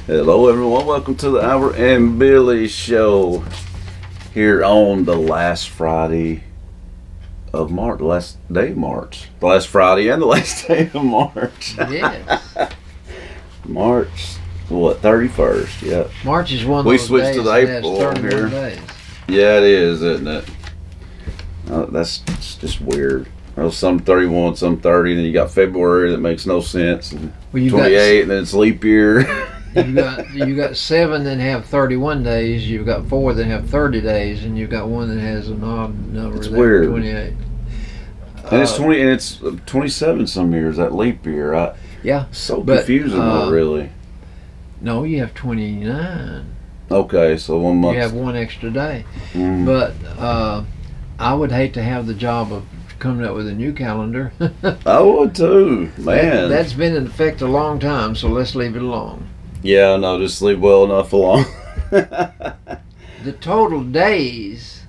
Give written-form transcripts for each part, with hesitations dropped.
Hello, everyone. Welcome to the Albert and Billy Show here on the last Friday of March, the last day of March, the last Friday and the last day of March. Yes. March, what, 31st? Yeah. March is one of We those switched days to the that April has on 31 here. days. Yeah, it is, isn't it? That's it's just weird. Well, some 31, some 30, and then you got February that makes no sense. And Well, you 28, and then it's leap year. you got 7 that have 31 days. You've got 4 that have 30 days, and you've got one that has an odd number. It's there, weird. 28. And it's 20, and it's 27 some years, that leap year. Yeah. So but, confusing, really. No, you have 29. Okay, so 1 month. You have one extra day. Mm. But I would hate to have the job of coming up with a new calendar. I would too, man. That's been in effect a long time, so let's leave it alone. Yeah, no, just leave well enough alone. The total days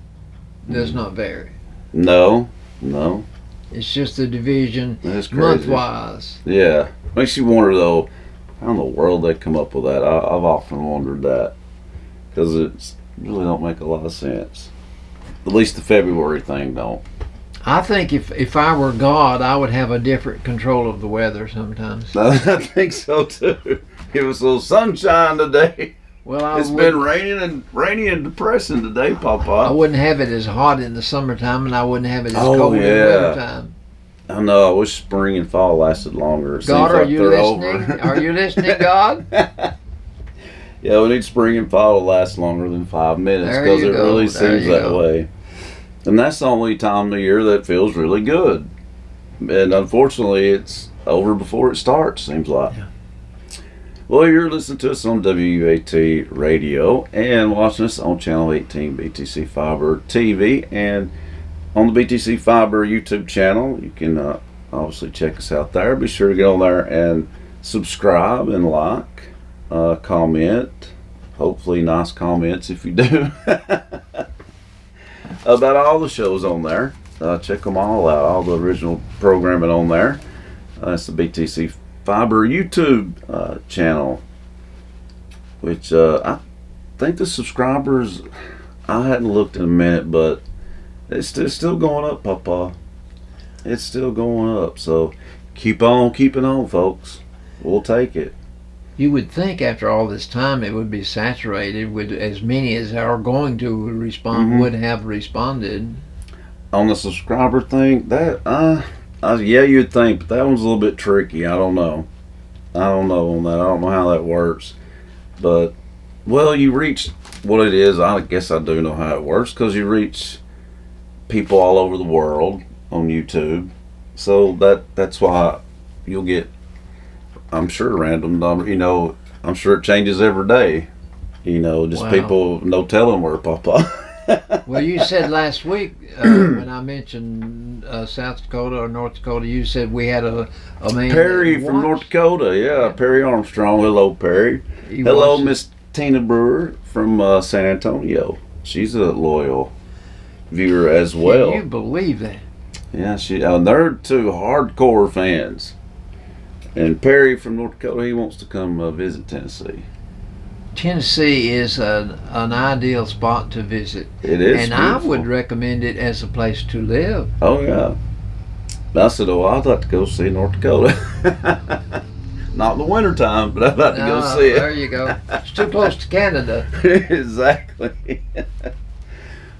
does not vary. No. It's just the division That's crazy. month-wise. Yeah. Makes you wonder, though, how in the world they come up with that. I've often wondered that. Because it really don't make a lot of sense. At least the February thing don't. I think if I were God, I would have a different control of the weather sometimes. I think so, too. Give us a little sunshine today. Well, It's been rainy and depressing today, I Papa. wouldn't have it as hot in the summertime, and I wouldn't have it as Oh, cold in the yeah. wintertime. I know. I wish spring and fall lasted longer. It God, seems are like you they're listening? over. Are you listening, God? Yeah, we need spring and fall to last longer than 5 minutes There because you it go. really There seems you that go. way. And that's the only time of year that feels really good. And unfortunately, it's over before it starts, seems like. Yeah. Well, you're listening to us on WAT Radio and watching us on Channel 18 BTC Fiber TV and on the BTC Fiber YouTube channel. You can obviously check us out there. Be sure to get on there and subscribe and like, comment. Hopefully nice comments if you do. About all the shows on there. Check them all out. All the original programming on there. That's the BTC Fiber YouTube channel, which I think the subscribers, I hadn't looked in a minute, but it's still going up, Papa. It's still going up. So keep on keeping on, folks. We'll take it. You would think after all this time it would be saturated with as many as are going to respond Mhm. would have responded. On the subscriber thing, that yeah, you'd think, but that one's a little bit tricky. I don't know on that. I don't know how that works. But well, you reach what it is. I guess I do know how it works because you reach people all over the world on YouTube. So that's why you'll get, I'm sure, random number. I'm sure it changes every day. Just Wow. people, no telling where Papa. Well, you said last week when I mentioned South Dakota or North Dakota, you said we had a man. Perry that from North watched- Dakota, yeah, Perry Armstrong. Hello, Perry. he Hello, watched it. Miss Tina Brewer from San Antonio. She's a loyal viewer as well. Can you believe that? Yeah, they're two hardcore fans. And Perry from North Dakota, he wants to come visit Tennessee. Tennessee is an ideal spot to visit, It is, and I beautiful. would recommend it as a place to live. Oh yeah. I said, I'd like to go see North Dakota. Not in the wintertime, but I'd like to go see There it. you go. It's too close to Canada. Exactly.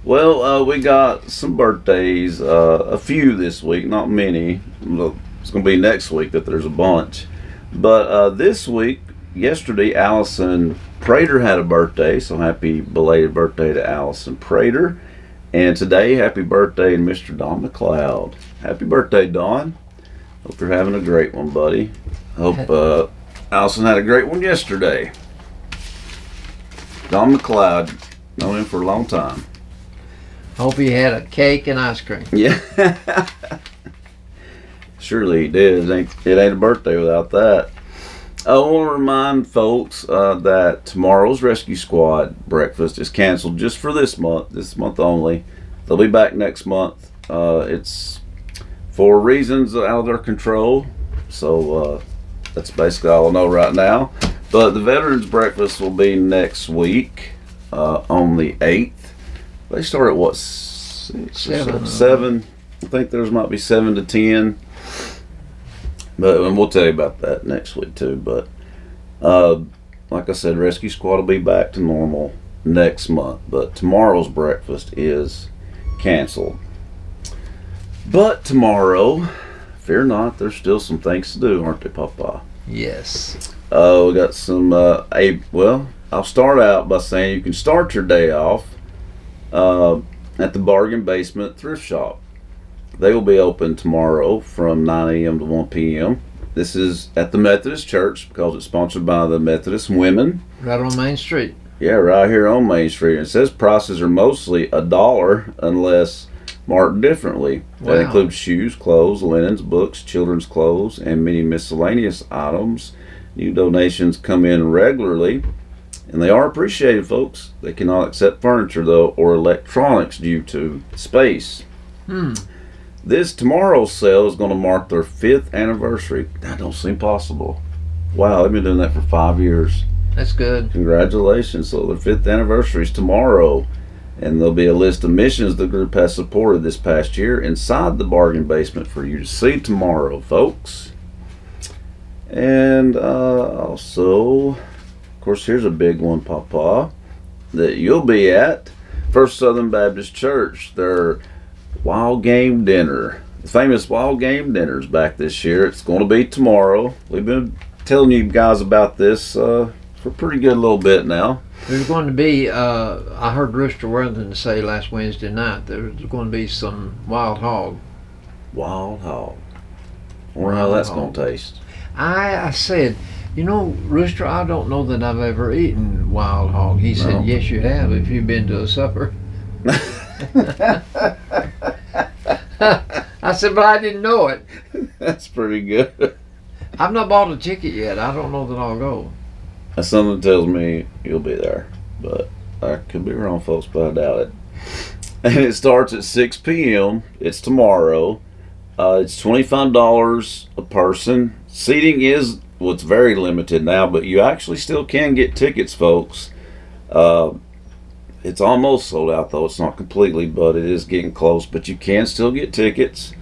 Well, we got some birthdays, a few this week, not many. Look, it's going to be next week that there's a bunch. But this week, yesterday, Allison Prater had a birthday, so happy belated birthday to Allison Prater. And today, happy birthday to Mr. Don McLeod. Happy birthday, Don. Hope you're having a great one, buddy. Hope Allison had a great one yesterday. Don McLeod, known him for a long time. Hope he had a cake and ice cream. Yeah. Surely he did. It ain't a birthday without that. I want to remind folks that tomorrow's Rescue Squad breakfast is canceled just for this month only. They'll be back next month. It's for reasons out of their control. So that's basically all I know right now. But the Veterans Breakfast will be next week on the 8th. They start at what, 6 or 7? 7. I think theirs might be 7 to 10. But and we'll tell you about that next week too. But like I said, Rescue Squad will be back to normal next month. But tomorrow's breakfast is canceled. But tomorrow, fear not, there's still some things to do, aren't they, Papa? Yes. We got some, well, I'll start out by saying you can start your day off at the Bargain Basement Thrift Shop. They will be open tomorrow from 9 a.m. to 1 p.m. This is at the Methodist Church because it's sponsored by the Methodist Women. Right on Main Street. Yeah, right here on Main Street. It says prices are mostly $1 unless marked differently. Wow. That includes shoes, clothes, linens, books, children's clothes, and many miscellaneous items. New donations come in regularly, and they are appreciated, folks. They cannot accept furniture, though, or electronics due to space. This tomorrow's sale is going to mark their 5th anniversary. That don't seem possible. Wow, they've been doing that for 5 years. That's good. Congratulations. So their 5th anniversary is tomorrow. And there'll be a list of missions the group has supported this past year inside the Bargain Basement for you to see tomorrow, folks. And also, of course, here's a big one, Papa, that you'll be at First Southern Baptist Church. Their Wild Game Dinner. The famous Wild Game Dinner is back this year. It's going to be tomorrow. We've been telling you guys about this for a pretty good little bit now. There's going to be, I heard Rooster Worthington say last Wednesday night, there's going to be some wild hog. Wild hog. I wonder how that's going to taste. I said, you know, Rooster, I don't know that I've ever eaten wild hog. He said, yes, you have if you've been to a supper. I said, but I didn't know it. That's pretty good. I've not bought a ticket yet. I don't know that I'll go. Something tells me you'll be there, but I could be wrong, folks, but I doubt it. And it starts at 6 p.m. It's tomorrow. It's $25 a person. Seating is, well, it's very limited now, but you actually still can get tickets, folks. It's almost sold out, though. It's not completely, but it is getting close. But you can still get tickets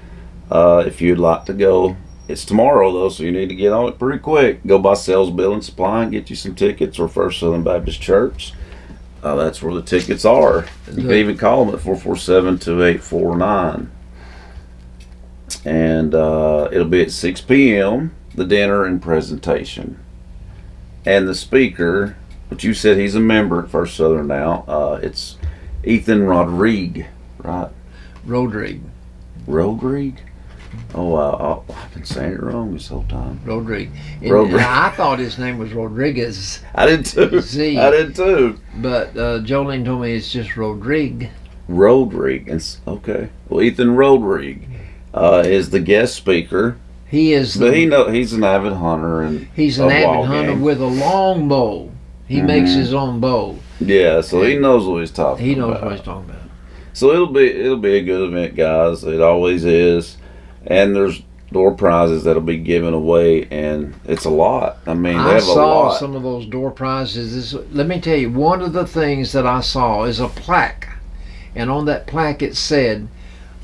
if you'd like to go. It's tomorrow, though, so you need to get on it pretty quick. Go by Sales, Bill, and Supply and get you some tickets, or First Southern Baptist Church. That's where the tickets are. You can even call them at 447-2849. And it'll be at 6 p.m., the dinner and presentation. And the speaker, but you said he's a member at First Southern now, it's Ethan Rodrigue, right? Rodrigue. Rodrigue? Oh, I've been saying it wrong this whole time. Rodrigue. Rodrigue. I thought his name was Rodriguez. I did too. Z. I did too. But Jolene told me it's just Rodrigue. Rodrigue. Okay. Well, Ethan Rodrigue is the guest speaker. He is. But he's an avid hunter and he's an avid hunter with a long bow. He makes his own bow. Yeah, so he knows what he's talking about. He knows what he's talking about. So it'll be a good event, guys. It always is. And there's door prizes that'll be given away, and it's a lot. I mean, they have a lot. I saw some of those door prizes. Let me tell you, one of the things that I saw is a plaque. And on that plaque it said,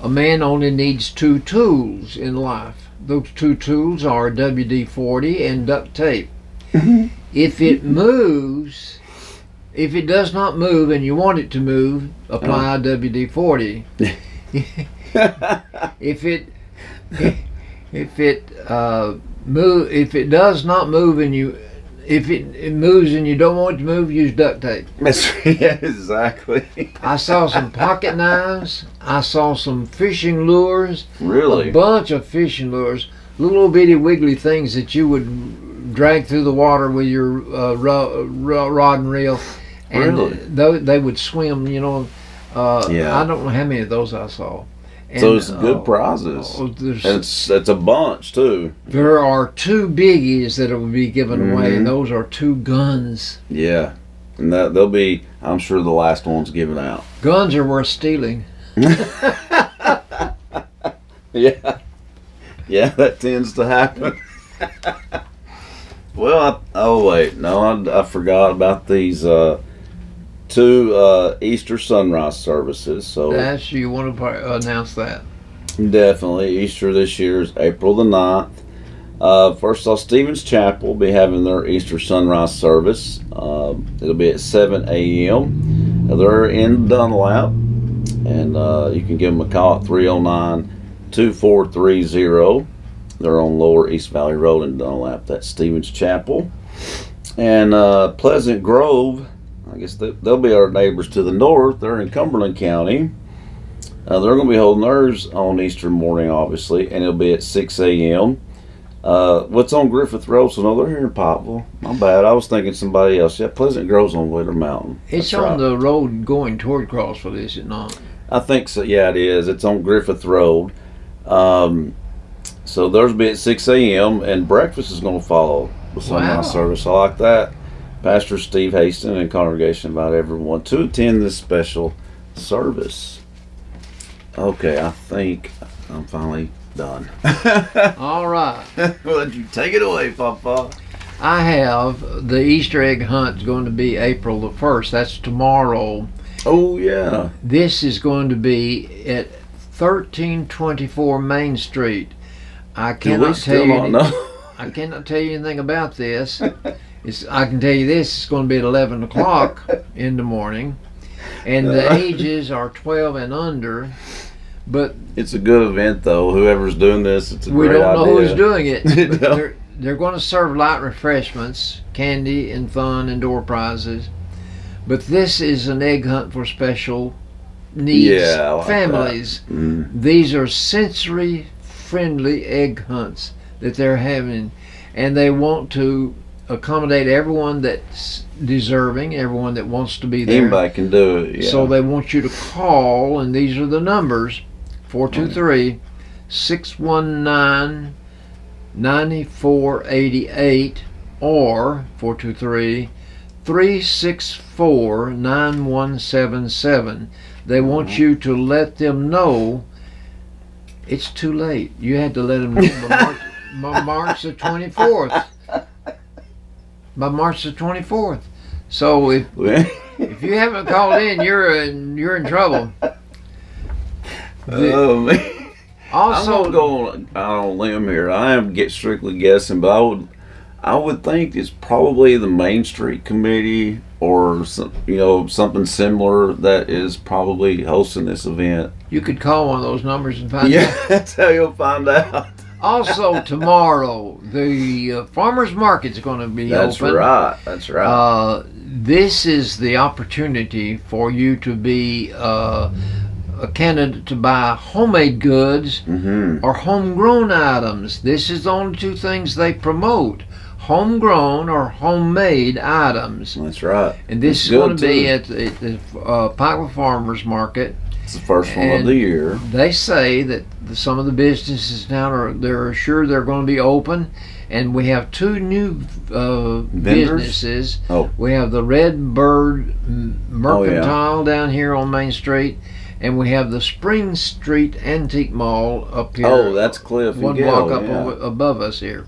a man only needs 2 tools in life. Those 2 tools are WD-40 and duct tape. If it moves, if it does not move and you want it to move, apply WD-40. If it does not move and if it moves and you don't want it to move, use duct tape. That's yeah, exactly. I saw some pocket knives. I saw some fishing lures. Really? A bunch of fishing lures. Little bitty wiggly things that you would drag through the water with your rod and reel. And really? They would swim, you know. Yeah. I don't know how many of those I saw. And, so it's good prizes. It's a bunch too. There are 2 biggies that will be given away, and those are 2 guns. Yeah, and they'll be, I'm sure, the last one's given out. Guns are worth stealing. Yeah, that tends to happen. Well, oh wait, no, I forgot about these two Easter sunrise services. So That's you want to announce that? definitely, Easter this year is April the 9th. First off, Stevens Chapel will be having their Easter sunrise service. It'll be at 7 a.m. They're in Dunlap, and you can give them a call at 309-2430. They're on Lower East Valley Road in Dunlap. That's Stevens Chapel. And Pleasant Grove, I guess they'll be our neighbors to the north. They're in Cumberland County. They're going to be holding theirs on Easter morning, obviously, and it'll be at 6 a.m. What's on Griffith Road? So no, they're here in Popville. My bad. I was thinking somebody else. Yeah, Pleasant Grove's on Wheeler Mountain. It's That's on right. the road going toward Crossville, is it not? I think so. Yeah, it is. It's on Griffith Road. So theirs will be at 6 a.m. and breakfast is going to follow the sunrise service. I like that. Pastor Steve Haston and congregation invite everyone to attend this special service. Okay, I think I'm finally done. All right. Well, you take it away, Papa. I have the Easter egg hunt going to be April the 1st. That's tomorrow. Oh, yeah. This is going to be at 1324 Main Street. I cannot tell you. I cannot tell you anything about this. I can tell you this: it's going to be at 11 o'clock in the morning, and the ages are 12 and under. But it's a good event, though. Whoever's doing this, it's a great idea. We don't know who's doing it. But they're going to serve light refreshments, candy, and fun, and door prizes. But this is an egg hunt for special needs families. These are sensory friendly egg hunts that they're having, and they want to accommodate everyone that's deserving, everyone that wants to be there. Anybody can do it. Yeah. So they want you to call, and these are the numbers: 423-619-9488 or 423-364-9177. They want you to let them know it's too late. You had to let them know by March the 24th. By March the 24th. So if you haven't called in, you're in trouble. Oh man! Also, I'm gonna go on a limb here. I am strictly guessing, but I would think it's probably the Main Street Committee or something similar that is probably hosting this event. You could call one of those numbers and find out. Yeah, that's how you'll find out. Also, tomorrow, the farmers market's going to be open. That's right. This is the opportunity for you to be a candidate to buy homemade goods or homegrown items. This is the only two things they promote: homegrown or homemade items. That's right. And this is going to be at the Pikeville Farmers Market. It's the first one of the year. They say that some of the businesses now they're sure they're going to be open, and we have two new businesses. We have the Red Bird Mercantile down here on Main Street, and we have the Spring Street Antique Mall up here. Oh, that's Cliff. One block up above us here.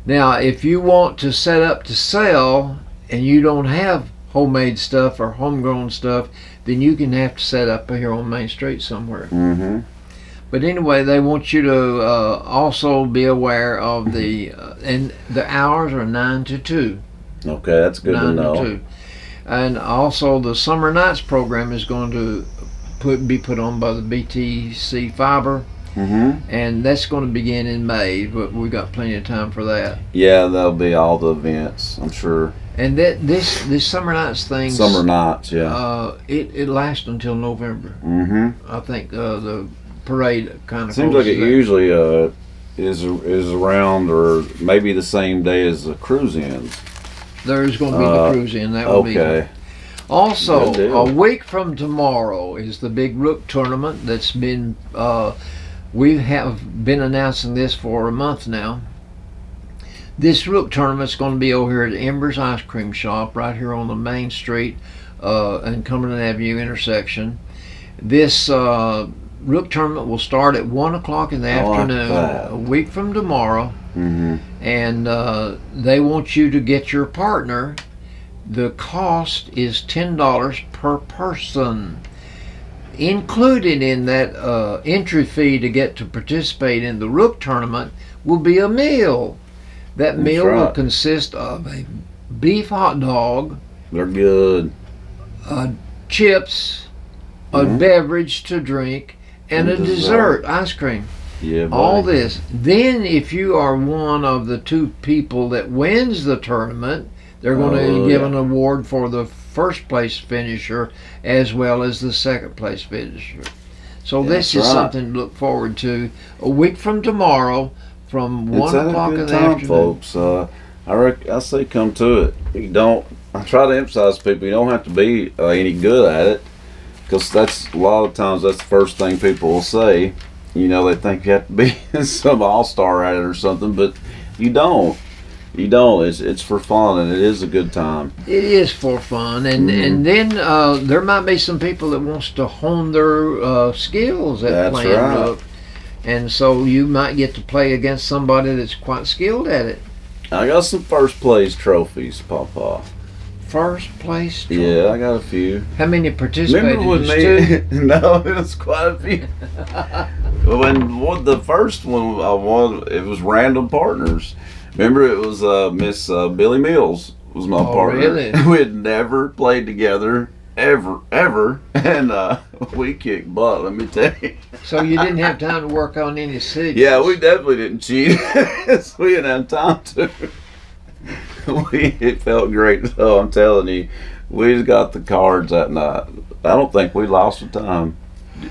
Now, if you want to set up to sell and you don't have homemade stuff or homegrown stuff, then you can have to set up here on Main Street somewhere. But anyway, they want you to also be aware of and the hours are 9 to 2. Okay, that's good to know. 9 to 2. And also the Summer Nights program is going to be put on by the BTC Fiber. And that's going to begin in May, but we got plenty of time for that. Yeah, that'll be all the events, I'm sure. And this Summer Nights thing. Summer Nights, yeah. It lasts until November. I think the parade kind of seems like it usually is around or maybe the same day as the cruise ends. There's going to be the cruise in. That will be. Also, a week from tomorrow is the big Rook tournament that's been. We have been announcing this for a month now. This Rook tournament's going to be over here at Ember's Ice Cream Shop, right here on the Main Street and Cumberland Avenue intersection. This Rook tournament will start at 1 o'clock in the afternoon, a week from tomorrow. Mm-hmm. and they want you to get your partner. The cost is $10 per person. Included in that entry fee to get to participate in the Rook tournament will be a meal. That That's meal will right. consist of a beef hot dog, They're good. chips, a Mhm. beverage to drink, and a dessert, ice cream. Yeah, All buddy. this. Then, if you are one of the two people that wins the tournament, they're going to Oh, give yeah. an award for the first place finisher as well as the second place finisher. So Yeah, this that's is right. something to look forward to a week from tomorrow from It's 1 at a o'clock in good the time, afternoon. folks. I say come to it. You don't. I try to emphasize to people you don't have to be any good at it, because that's a lot of times that's the first thing people will say. You know, they think you have to be some all-star at it or something, but you don't. You don't. It's for fun, and it is a good time. It is for fun, and Mhm. and then there might be some people that wants to hone their skills at That's playing right. rook, and so you might get to play against somebody that's quite skilled at it. I got some first place trophies, Papa. First place. Yeah, I got a few. How many participated? Remember with Just two? me? No, it was quite a few. The first one I won, it was random partners. Remember, it was Miss Billy Mills was my Oh, partner. really? We had never played together ever, and we kicked butt. Let me tell you. So you didn't have time to work on any signals. Yeah, we definitely didn't cheat. We didn't have time to. It felt great. So I'm telling you, we just got the cards that night. I don't think we lost a time.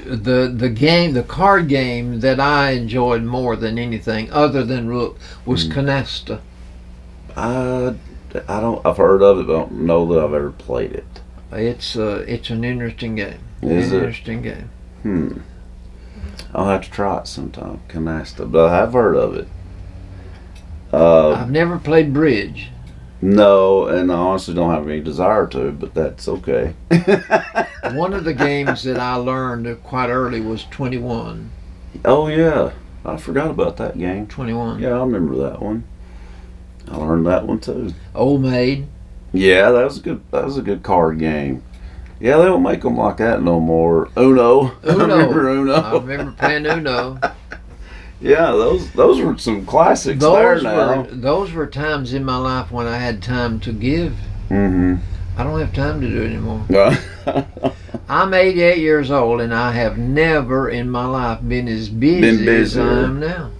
The card game that I enjoyed more than anything other than rook was canasta. I don't. I've heard of it, but I don't know that I've ever played it. It's an interesting game. Is it? Interesting game. I'll have to try it sometime. Canasta, but I have heard of it. I've never played bridge. No, and I honestly don't have any desire to, but that's okay. One of the games that I learned quite early was 21. Oh yeah, I forgot about that game. 21. Yeah, I remember that one. I learned that one too. Old Maid. Yeah, that was a good. That was a good card game. Yeah, they don't make them like that no more. Uno. I remember Uno. I remember playing Uno. Yeah, those were some classics there now. Those were times in my life when I had time to give. Mm-hmm. I don't have time to do it anymore. Yeah. I'm 88 years old, and I have never in my life been as busy as I am now.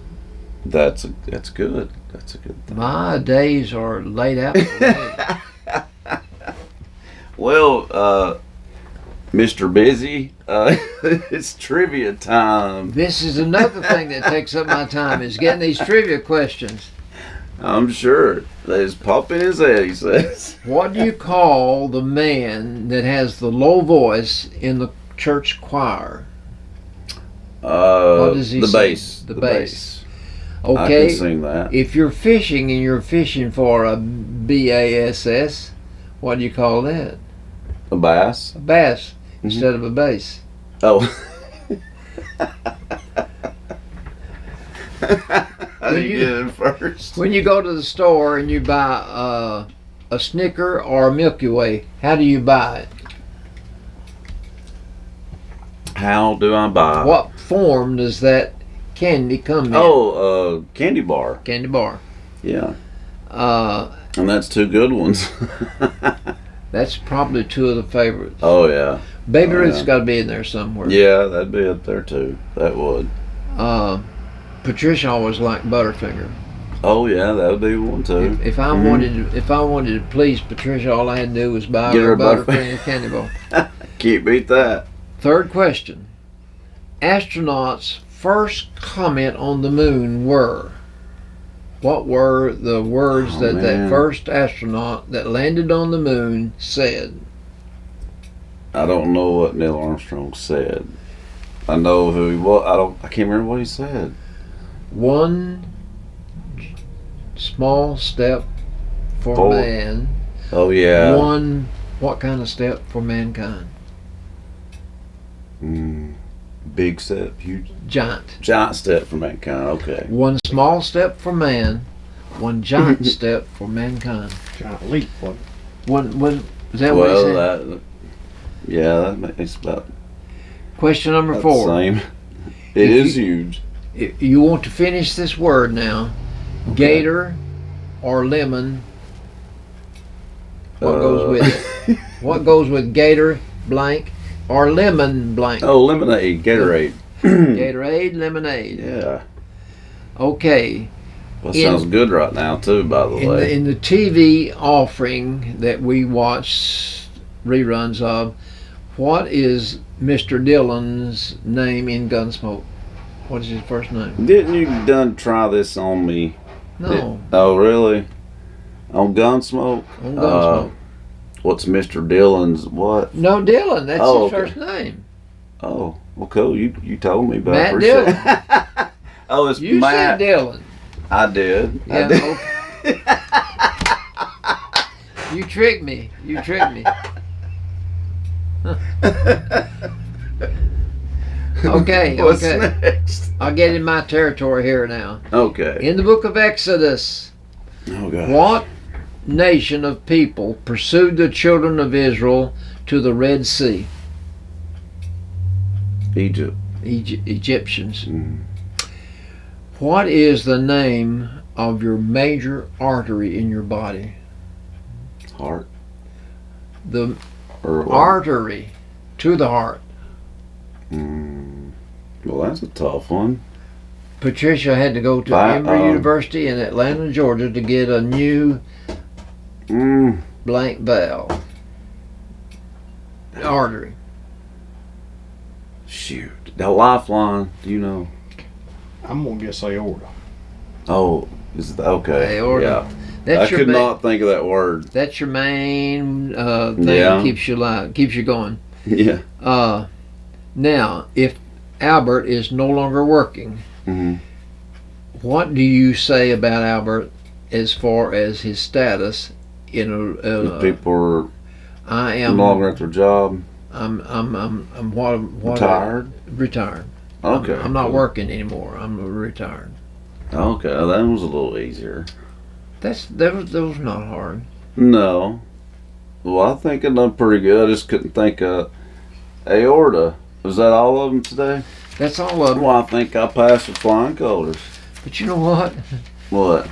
That's good. That's a good thing. My days are laid out for me. Well, Mr. Busy, it's trivia time. This is another thing that takes up my time is getting these trivia questions. I'm sure. They just pop in his head, he says. What do you call the man that has the low voice in the church choir? What does he the sing? bass. The bass. I Okay, can sing that. if you're fishing and you're fishing for a bass, what do you call that? A bass. A bass instead of a bass. Oh. How do you get it first? When you go to the store and you buy a Snicker or a Milky Way, how do you buy it? How do I buy? What form does that candy come in? Oh, candy bar. Candy bar. Yeah. Uh, And that's two good ones. that's probably two of the favorites. Oh, yeah. Baby Oh, Ruth's yeah. got to be in there somewhere. Yeah, that'd be up there too. That would. Patricia always liked Butterfinger. Oh, yeah, that would be one too. If I wanted to please Patricia, all I had to do was buy Get her her a a Butterfinger candy bar. Can't beat that. Third question. Astronauts' first comment on the moon were. What were the words that man. first astronaut that landed on the moon said? I don't know what Neil Armstrong said. I know who he was. I can't remember what he said. One small step for Forward. man. Oh, yeah. One what kind of step for mankind? Big step, huge, giant. giant step for mankind. Okay. One small step for man, one giant step for mankind. Giant leap. What? Is that what he said? That makes about Question number the 4. same. It If is huge. You want to finish this word now. Gator or lemon? What goes with it? What goes with gator blank or lemon blank? Oh, lemonade, Gatorade. Gatorade, lemonade. Yeah. Okay. Well, sounds good right now too, by the way. In the TV offering that we watch reruns of, what is Mr. Dillon's name in Gunsmoke? What is his first name? Didn't you done try this on me? No. Oh, really? On Gunsmoke? On Gunsmoke. What's Mr. Dillon's what? No, Dillon. That's Oh, his okay. first name. Oh, well, cool. You told me, but I Matt appreciate Dillon. it. Oh, it's You Matt. said Dillon. I did. Yeah. I did. You tricked me. You tricked me. Okay. What's Okay. next? I'll get in my territory here now. Okay. In the book of Exodus, Oh, God. what nation of people pursued the children of Israel to the Red Sea? Egypt. Egyptians. Mm. What is the name of your major artery in your body? Heart. The Or what? artery to the heart. Well, that's a tough one. Patricia had to go to Emory University in Atlanta, Georgia to get a new blank valve. Artery. Shoot. The lifeline, do you know? I'm gonna guess aorta. Oh, is it okay? Aorta. Yeah. That's I could not think of that word. That's your main thing Yeah. that keeps you alive, keeps you going. Yeah. Now, if Albert is no longer working, Mm-hmm. what do you say about Albert as far as his status in If people are I am no longer at their job, I'm what retired. Retired. Okay. I'm not cool. working anymore. I'm retired. Okay, that was a little easier. That was not hard. No. Well, I think I done pretty good. I just couldn't think of aorta. Was that all of them today? That's all of them. Well, I think I passed with flying colors. But you know what? What?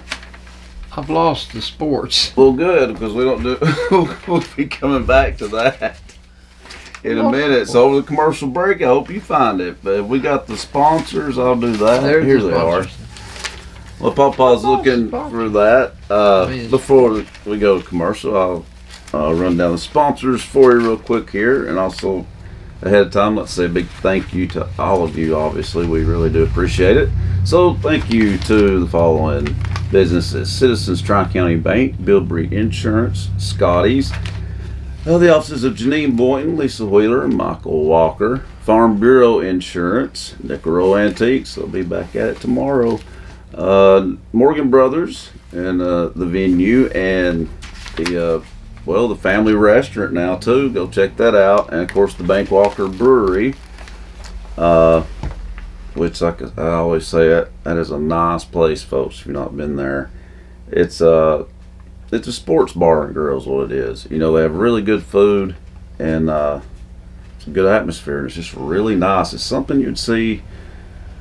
I've lost the sports. Well, good, because we don't do. We'll be coming back to that in a minute. So over the commercial break, I hope you find it. But if we got the sponsors, I'll do that. There's Here the they are. sponsors. Well, Papa's looking sponsors. for that. mean, Before we go to commercial, I'll run down the sponsors for you real quick here, and also ahead of time, let's say a big thank you to all of you. Obviously, we really do appreciate it. So thank you to the following businesses: Citizens Tri-County Bank, Bilbrey Insurance, Scotty's, the offices of Janine Boynton, Lisa Wheeler, and Michael Walker, Farm Bureau Insurance, Nicaro Antiques. They'll be back at it tomorrow. Morgan Brothers and the venue, and the family restaurant now too. Go check that out, and of course the Bank Walker Brewery, which like I always say, that is a nice place, folks. If you've not been there, it's a sports bar and grill is what it is. You know, they have really good food and it's a good atmosphere, and it's just really nice. It's something you'd see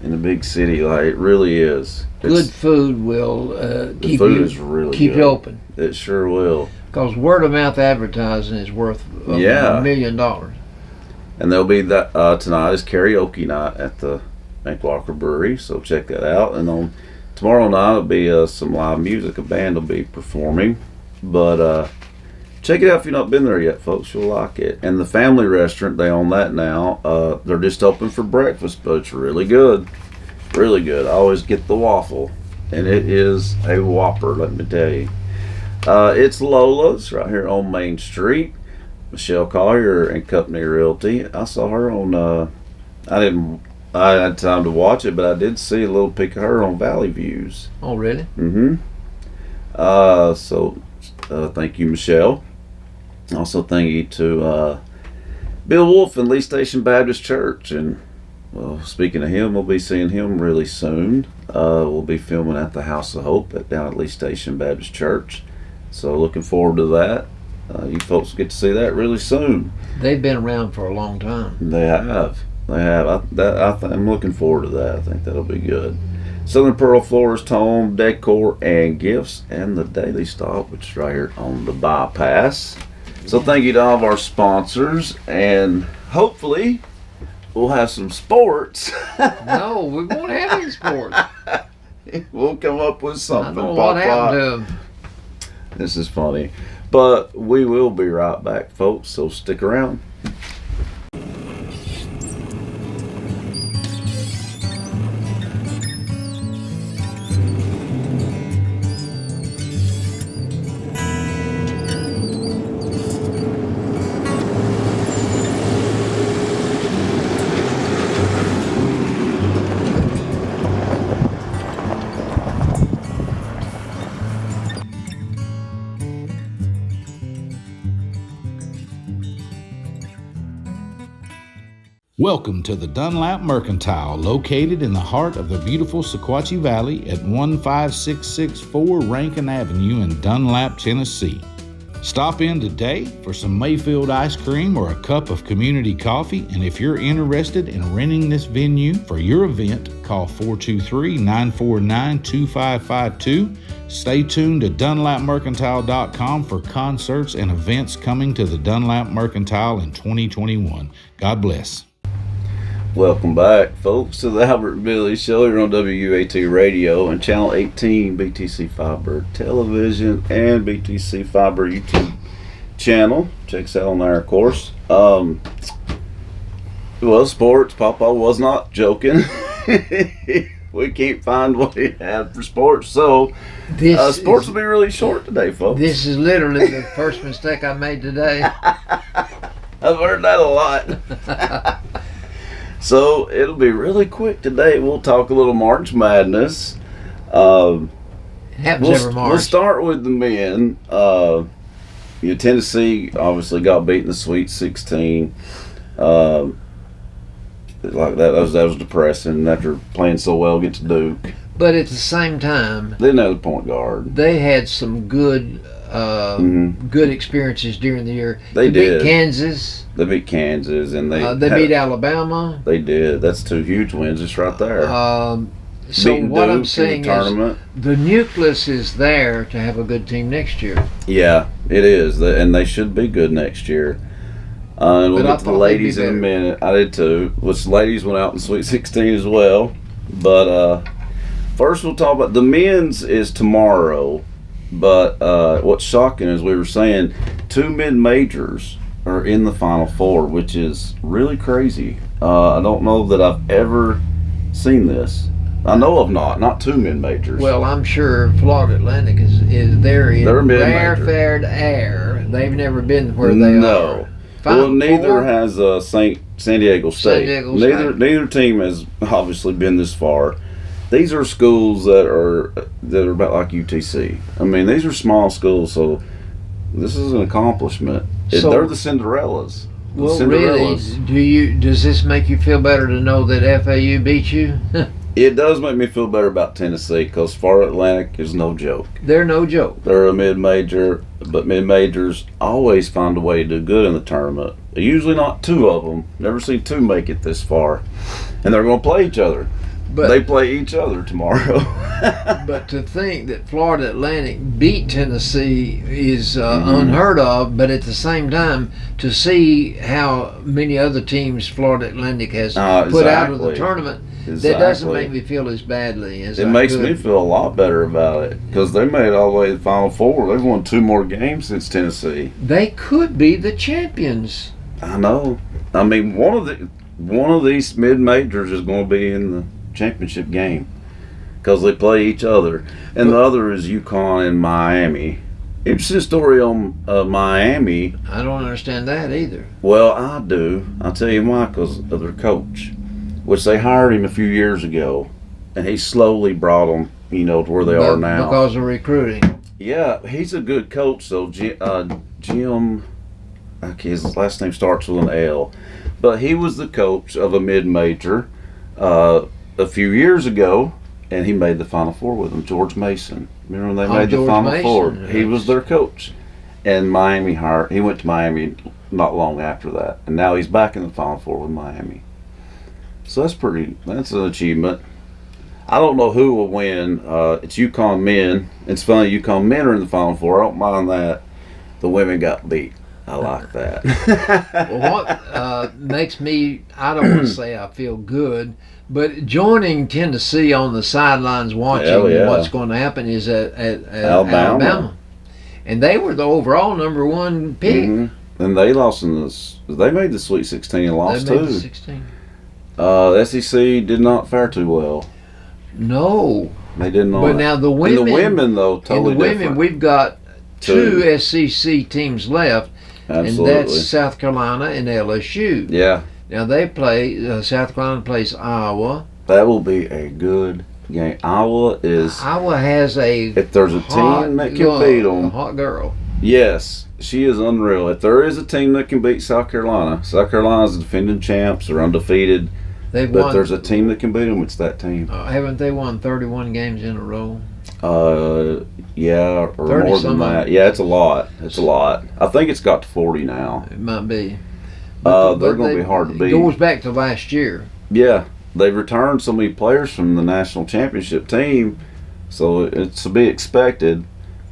in a big city. Like, it really is. Good food will The keep food is really you good. open. It sure will. Because word of mouth advertising is worth Yeah. $1 million. And there'll be that tonight is karaoke night at the Bank Walker Brewery, so check that out. And on tomorrow night will be some live music. A band will be performing, but check it out if you've not been there yet, folks. You'll like it. And the family restaurant, they own that now. They're just open for breakfast, but it's really good. Really good. I always get the waffle, and it is a whopper, let me tell you. It's Lola's right here on Main Street. Michelle Collier and Company Realty. I saw her on. I had time to watch it, but I did see a little peek of her on Valley Views. Oh, really? Mm-hmm. Thank you, Michelle. Also, thank you to Bill Wolf and Lee Station Baptist Church, and Well, speaking of him, we'll be seeing him really soon. We'll be filming at the House of Hope down at Lee Station Baptist Church. So looking forward to that. You folks get to see that really soon. They've been around for a long time. They have. They have. I'm looking forward to that. I think that'll be good. Southern Pearl Florist Home, Decor, and Gifts, and the Daily Stop, which is right here on the bypass. So thank you to all of our sponsors, and hopefully we'll have some sports. No, we won't have any sports. We'll come up with I something. don't know what happened to them. This is funny. But we will be right back, folks, so stick around. Welcome to the Dunlap Mercantile, located in the heart of the beautiful Sequatchie Valley at 15664 Rankin Avenue in Dunlap, Tennessee. Stop in today for some Mayfield ice cream or a cup of community coffee, and if you're interested in renting this venue for your event, call 423-949-2552. Stay tuned to DunlapMercantile.com for concerts and events coming to the Dunlap Mercantile in 2021. God bless. Welcome back, folks, to the Albert and Billy Show here on WUAT Radio and Channel 18, BTC Fiber Television, and BTC Fiber YouTube channel. Check us out on there, of course. Well, sports, Papa was not joking. We can't find what he had for sports, so sports will be really short today, folks. This is literally the first mistake I made today. I've heard that a lot. So it'll be really quick today. We'll talk a little March Madness. Happens every March. We'll start with the men. Tennessee obviously got beat in the Sweet 16. Like that was depressing after playing so well against Duke. But at the same time, they didn't have the point guard. They had some good experiences during the year. They did. Beat Kansas. They beat Kansas, and they beat Alabama. They did. That's two huge wins just right there. So Beating what Duke I'm saying is the nucleus is there to have a good team next year. Yeah, it is, and they should be good next year. And we'll get to the ladies in a minute. I did too. Which ladies went out in Sweet 16 as well. But first we'll talk about the men's is tomorrow. But what's shocking is we were saying 2 mid-majors are in the Final Four, which is really crazy. I don't know that I've ever seen this. I know of not 2 mid-majors. Well, I'm sure Florida Atlantic is there in rarefied air. They've never been where they are. Well, neither has San Diego State. Neither team has obviously been this far. These are schools that are about like UTC. I mean, these are small schools, so this is an accomplishment. They're the Cinderellas. Well, really, does this make you feel better to know that FAU beat you? It does make me feel better about Tennessee because Florida Atlantic is no joke. They're no joke. They're a mid-major, but mid-majors always find a way to do good in the tournament. Usually not 2 of them. Never seen 2 make it this far. And they're going to play each other. But they play each other tomorrow. But to think that Florida Atlantic beat Tennessee is unheard of, but at the same time, to see how many other teams Florida Atlantic has put out of the tournament, that doesn't make me feel as badly as it makes me feel a lot better about it because they made it all the way to the Final Four. They've won 2 more games since Tennessee. They could be the champions. I know. I mean, one of these mid-majors is going to be in the championship game because they play each other, and the other is UConn and Miami. Interesting story on Miami. I don't understand that either. Well, I do. I'll tell you why, because of their coach, which they hired him a few years ago, and he slowly brought them, to where they are now. Because of recruiting. Yeah, he's a good coach, though. Jim, his last name starts with an L, but he was the coach of a mid-major. a few years ago, and he made the Final Four with them. George Mason. Remember when they made the George Final Mason, Four? yes. He was their coach. And Miami hired. He went to Miami not long after that, and now he's back in the Final Four with Miami. So that's an achievement. I don't know who will win. It's UConn men. It's funny, UConn men are in the Final Four. I don't mind that. The women got beat. I like that. Well, what makes me, I don't want to say I feel good, but joining Tennessee on the sidelines watching Hell yeah. what's going to happen is at Alabama. And they were the overall number one pick. Mm-hmm. And they lost in this. They made the Sweet 16 and lost They made too. the 16. The SEC did not fare too well. No. They did not. But now the women, and the women though, totally in the women, different. we've got two SEC teams left, Absolutely. and that's South Carolina and LSU. Yeah, Now they play. South Carolina plays Iowa. that will be a good game. Iowa has a if there's a team that can beat a them. hot girl. Yes, she is unreal. If there is a team that can beat South Carolina's the defending champs. They're undefeated. They've But won. there's a team that can beat them. It's that team. Haven't they won 31 games in a row? Yeah, or 30 more than some that. odd. Yeah, it's a lot. It's a lot. I think it's got to 40 now. It might be. They're going to be hard to beat. It goes back to last year. Yeah, they've returned so many players from the national championship team, so it's to be expected.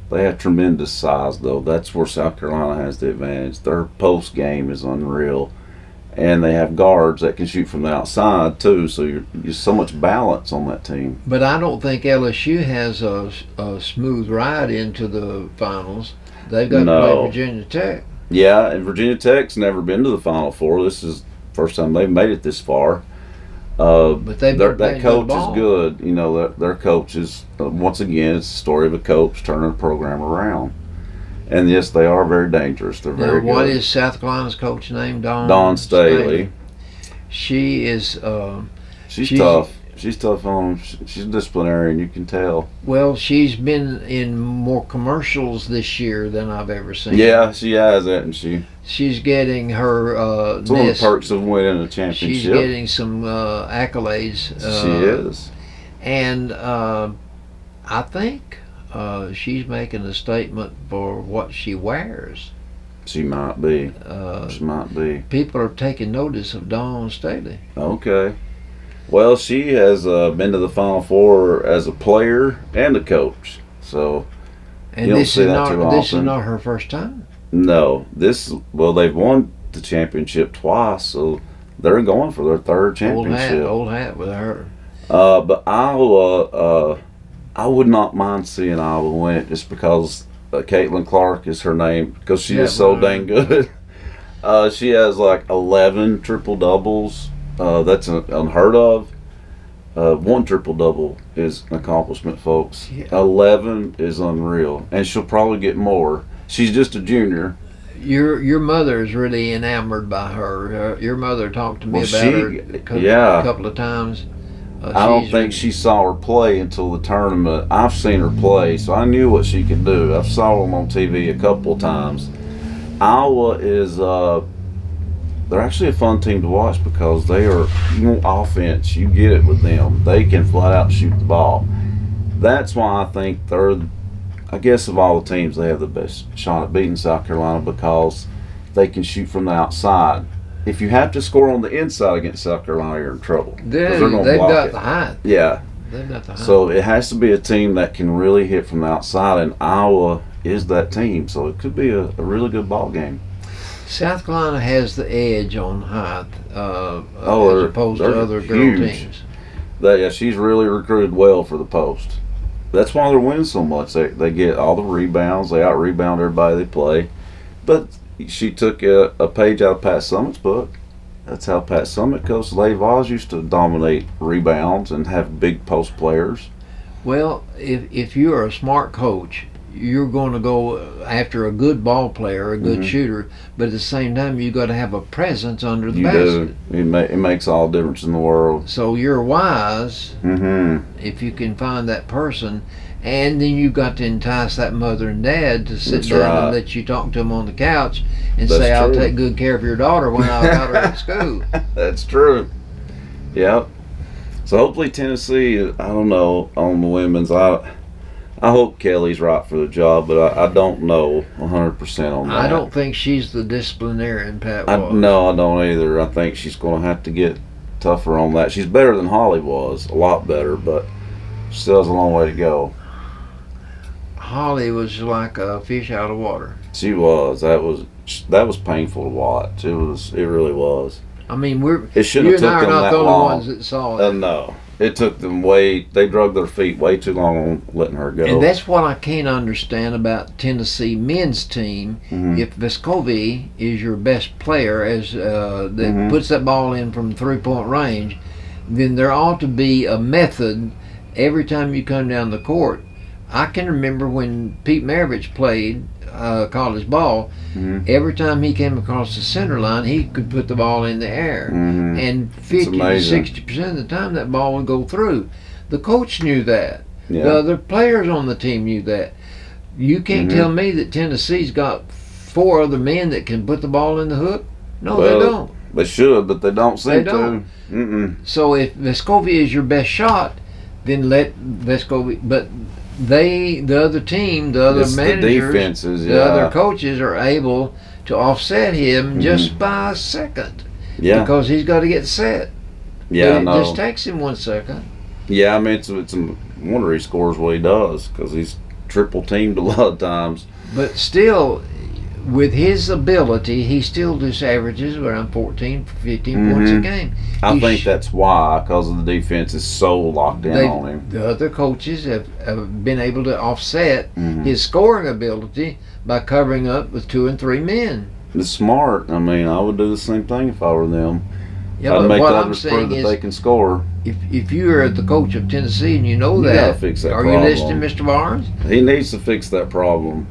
They have tremendous size, though. That's where South Carolina has the advantage. Their post game is unreal, and they have guards that can shoot from the outside too. So you're so much balance on that team. But I don't think LSU has a smooth ride into the finals. They've got to play Virginia Tech. Yeah, and Virginia Tech's never been to the Final Four. This is the first time they've made it this far. But they've been that playing coach good ball. is good. You know, their coach is once again, it's the story of a coach turning a program around. And yes, they are very dangerous. They're very Now, what good. is South Carolina's coach name? Dawn Staley. She is. She's tough. She's tough on them. She's a disciplinarian. You can tell. Well, she's been in more commercials this year than I've ever seen. Yeah, she has that, and She's getting her. it's one of the perks of winning a championship. She's getting some accolades. She is. And I think she's making a statement for what she wears. She might be. She might be. People are taking notice of Dawn Staley. Okay. Well, she has been to the Final Four as a player and a coach. So And you don't this see is that not too this is often. not her first time. No, they've won the championship twice, so they're going for their third championship. Old hat with her. But Iowa, I would not mind seeing Iowa win it just because Caitlin Clark is her name, because she is so dang good. She has like 11 triple doubles. That's unheard of. One triple double is an accomplishment, folks. Yeah. 11 is unreal, and she'll probably get more. She's just a junior. Your mother is really enamored by her. Your mother talked to me about her a couple of times. I don't think she saw her play until the tournament. I've seen her play, so I knew what she could do. I've saw them on TV a couple of times. Iowa is they're actually a fun team to watch because they are, you want offense, you get it with them. They can flat out shoot the ball. That's why I think I guess of all the teams, they have the best shot at beating South Carolina because they can shoot from the outside. If you have to score on the inside against South Carolina, you're in trouble. 'cause they're gonna They've block got it. the height. Yeah. They've got the height. So it has to be a team that can really hit from the outside, and Iowa is that team. So it could be a really good ball game. South Carolina has the edge on height as they're opposed to other girl huge. teams. She's really recruited well for the post. That's why they're winning so much. They get all the rebounds. They out-rebound everybody they play. But she took a page out of Pat Summitt's book. That's how Pat Summitt coached. Lady Voss used to dominate rebounds and have big post players. Well, if you're a smart coach, you're going to go after a good ball player, a good shooter, but at the same time, you got to have a presence under the basket. It makes all the difference in the world. So you're wise if you can find that person, and then you've got to entice that mother and dad to sit down and let you talk to them on the couch and say, "I'll take good care of your daughter when I got her at school." That's true. Yep. So hopefully Tennessee, I don't know, on the women's, I hope Kelly's right for the job, but I don't know 100% on that. I don't think she's the disciplinarian Pat was. No, I don't either. I think she's going to have to get tougher on that. She's better than Holly was, a lot better, but she still has a long way to go. Holly was like a fish out of water. She was. That was painful to watch. It really was. I mean, It should you have and I took are them not that the only long. ones that saw it. No, it took them they drug their feet way too long on letting her go. And that's what I can't understand about Tennessee men's team. Mhm. If Vescovi is your best player that puts that ball in from 3-point range, then there ought to be a method every time you come down the court. I can remember when Pete Maravich played college ball, every time he came across the center line, he could put the ball in the air. And 50 to 60% of the time, that ball would go through. The coach knew that. Yeah. The other players on the team knew that. You can't tell me that Tennessee's got 4 other men that can put the ball in the hook. No, they don't. They should, but they don't seem They don't. to. Mm-mm. So if Vescovi is your best shot, then let Vescovi. But the other team, the other It's managers, the defenses, the other coaches are able to offset him just by a second. Yeah. Because he's got to get set. Yeah, But I know. it just takes him 1 second. Yeah, I mean, it's a wonder he scores what he does because he's triple teamed a lot of times. But still, with his ability, he still just averages around 14, 15 points a game. I He think sh- that's why, because of the defense is so locked in on him. The other coaches have been able to offset his scoring ability by covering up with 2 and 3 men. It's smart. I mean, I would do the same thing if I were them. Yeah, I'd but make what I'm others prove saying that is, they can score. if you are the coach of Tennessee and you know You that, gotta fix that are problem. you listening, Mr. Barnes? He needs to fix that problem.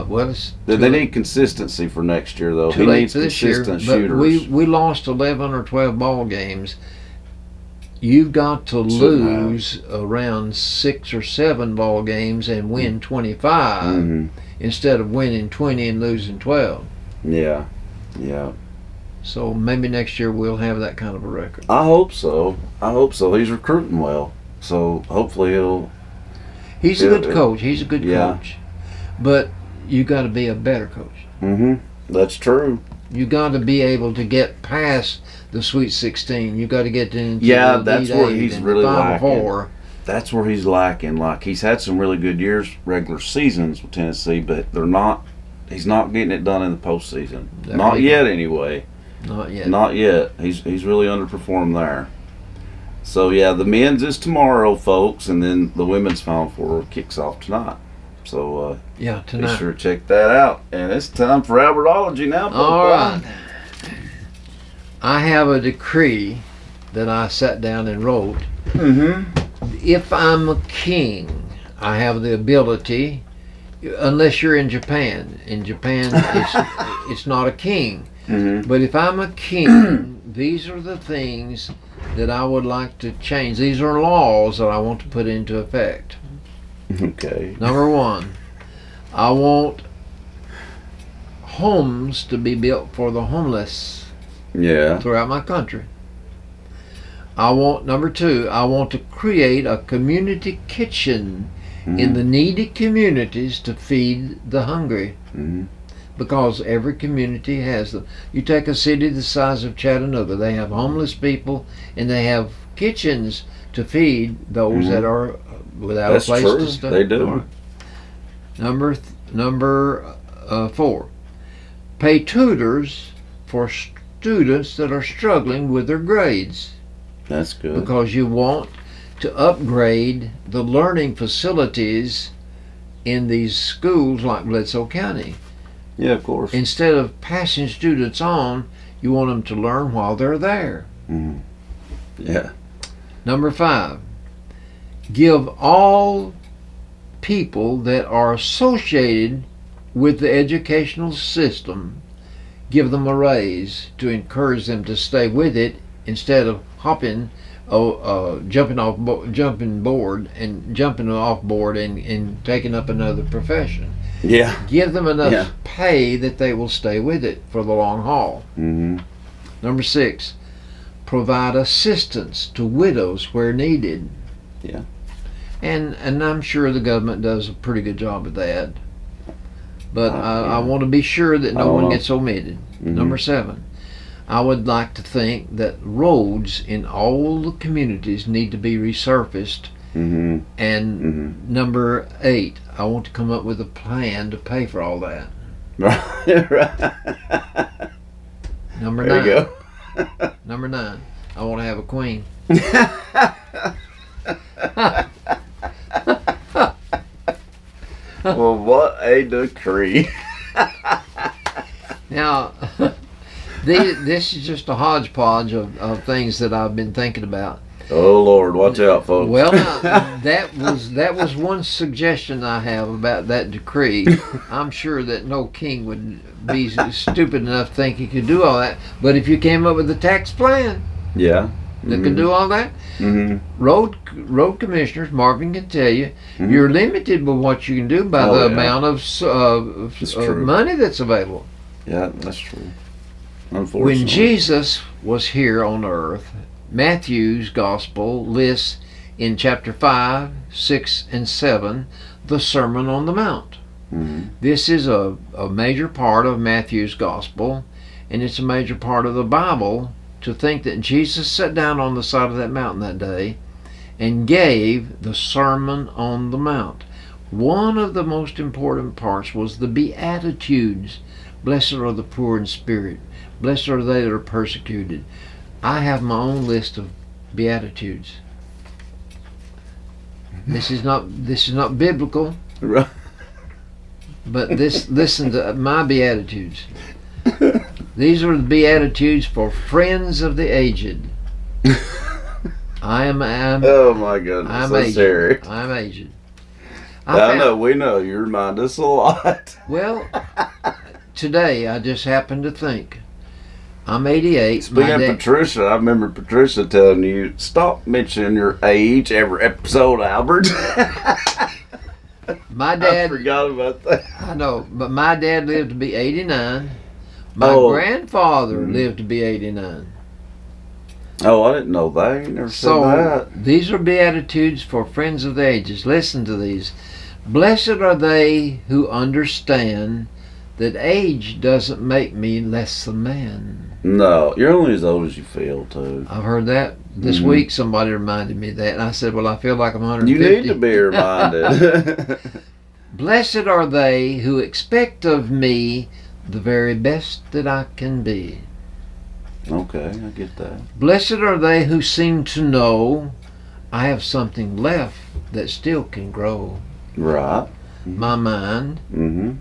Well, it's They need consistency for next year, though. too He late needs for this year. consistent But shooters. we lost 11 or 12 ball games. You've got to Shouldn't have. lose around 6 or 7 ball games and win 25 Mhm. instead of winning 20 and losing 12. Yeah, yeah. So maybe next year we'll have that kind of a record. I hope so. He's recruiting well, so hopefully he'll. He's a good coach. He's a good Yeah. coach. But you got to be a better coach. That's true. You got to be able to get past the Sweet 16. You got to get into Yeah, the that's Elite where Eight he's and really the Final lacking. Four. That's where he's lacking. Like, he's had some really good years, regular seasons with Tennessee, but they're not. He's not getting it done in the postseason. There Not you go. yet, anyway. Not yet. Not yet. He's really underperformed there. So yeah, the men's is tomorrow, folks, and then the women's Final Four kicks off tonight. So Yeah, be tonight. sure to check that out. And it's time for Albertology now. All Papa. right. I have a decree that I sat down and wrote. If I'm a king, I have the ability, unless you're in Japan. In Japan, it's not a king. But if I'm a king, these are the things that I would like to change. These are laws that I want to put into effect. Okay. Number 1, I want homes to be built for the homeless Yeah. throughout my country. Number 2, I want to create a community kitchen in the needy communities to feed the hungry. Because every community has them. You take a city the size of Chattanooga, they have homeless people and they have kitchens to feed those that are without That's a place true. to stay. They do. All right. Number 4, pay tutors for students that are struggling with their grades. That's good. Because you want to upgrade the learning facilities in these schools like Bledsoe County. Yeah, of course. Instead of passing students on, you want them to learn while they're there. Yeah. Number 5, give all people that are associated with the educational system, give them a raise to encourage them to stay with it instead of jumping off board and taking up another profession. Yeah. Give them enough pay that they will stay with it for the long haul. Number 6, provide assistance to widows where needed. Yeah. And I'm sure the government does a pretty good job of that. But I Yeah. want to be sure that I no don't one know. gets omitted. Mhm. Number 7, I would like to think that roads in all the communities need to be resurfaced. Mm-hmm. And Mm-hmm. number 8, I want to come up with a plan to pay for all that. Right. Number There 9. you go. Number 9, I want to have a queen. Well, what a decree. Now, this is just a hodgepodge of things that I've been thinking about. Oh Lord, watch out, folks. Well, now, that was one suggestion I have about that decree. I'm sure that no king would be stupid enough to think he could do all that. But if you came up with a tax plan Yeah. that could do all that, Mm-hmm. road commissioners, Marvin can tell you, Mhm. you're limited with what you can do by Oh, the yeah. amount It's of true. money that's available. Yeah, that's true. Unfortunately. When Jesus was here on earth, Matthew's gospel lists in chapter 5, 6, and 7 the Sermon on the Mount. Mhm. This is a major part of Matthew's gospel, and it's a major part of the Bible to think that Jesus sat down on the side of that mountain that day and gave the Sermon on the Mount. One of the most important parts was the Beatitudes. Blessed are the poor in spirit. Blessed are they that are persecuted. I have my own list of Beatitudes. This is not biblical, Right. but listen to my Beatitudes. These are the Beatitudes for friends of the aged. I'm Oh my goodness, I'm that's aged. scary. I'm aged. I know, we know. You remind us a lot. Well, today I just happened to think. I'm 88. Speaking of Patricia, I remember Patricia telling you, stop mentioning your age every episode, Albert. My I dad, forgot about that. I know, but my dad lived to be 89. My Oh. grandfather Mhm. lived to be 89. Oh, I didn't know that. You never said So that. these are Beatitudes for friends of the ages. Listen to these. Blessed are they who understand that age doesn't make me less a man. No, you're only as old as you feel, too. I've heard that this Mhm. week. Somebody reminded me of that, and I said, "Well, I feel like I'm 150." You need to be reminded. Blessed are they who expect of me the very best that I can be. Okay, I get that. Blessed are they who seem to know I have something left that still can grow. Right. My mind. Mm-hmm.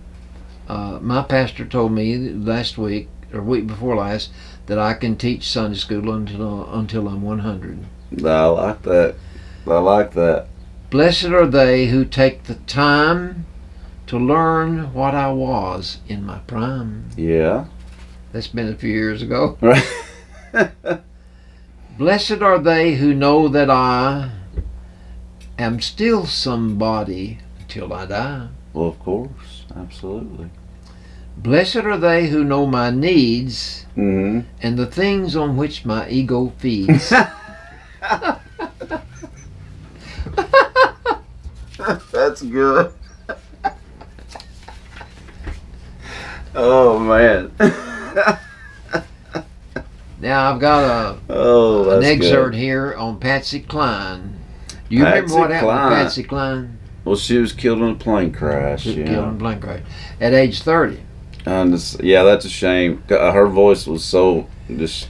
My pastor told me last week, or week before last, that I can teach Sunday school until I'm 100. I like that. I like that. Blessed are they who take the time to learn what I was in my prime. Yeah. That's been a few years ago. Right. Blessed are they who know that I am still somebody until I die. Well, of course. Absolutely. Blessed are they who know my needs Mm-hmm. and the things on which my ego feeds. That's good. Oh, man. Now I've got Oh, an that's excerpt good. here on Patsy Cline. Do you remember what happened Cline. to Patsy Cline? Well, she was killed in a plane crash. Killed Yeah. in a plane crash at age 30. And yeah, that's a shame. Her voice was so just.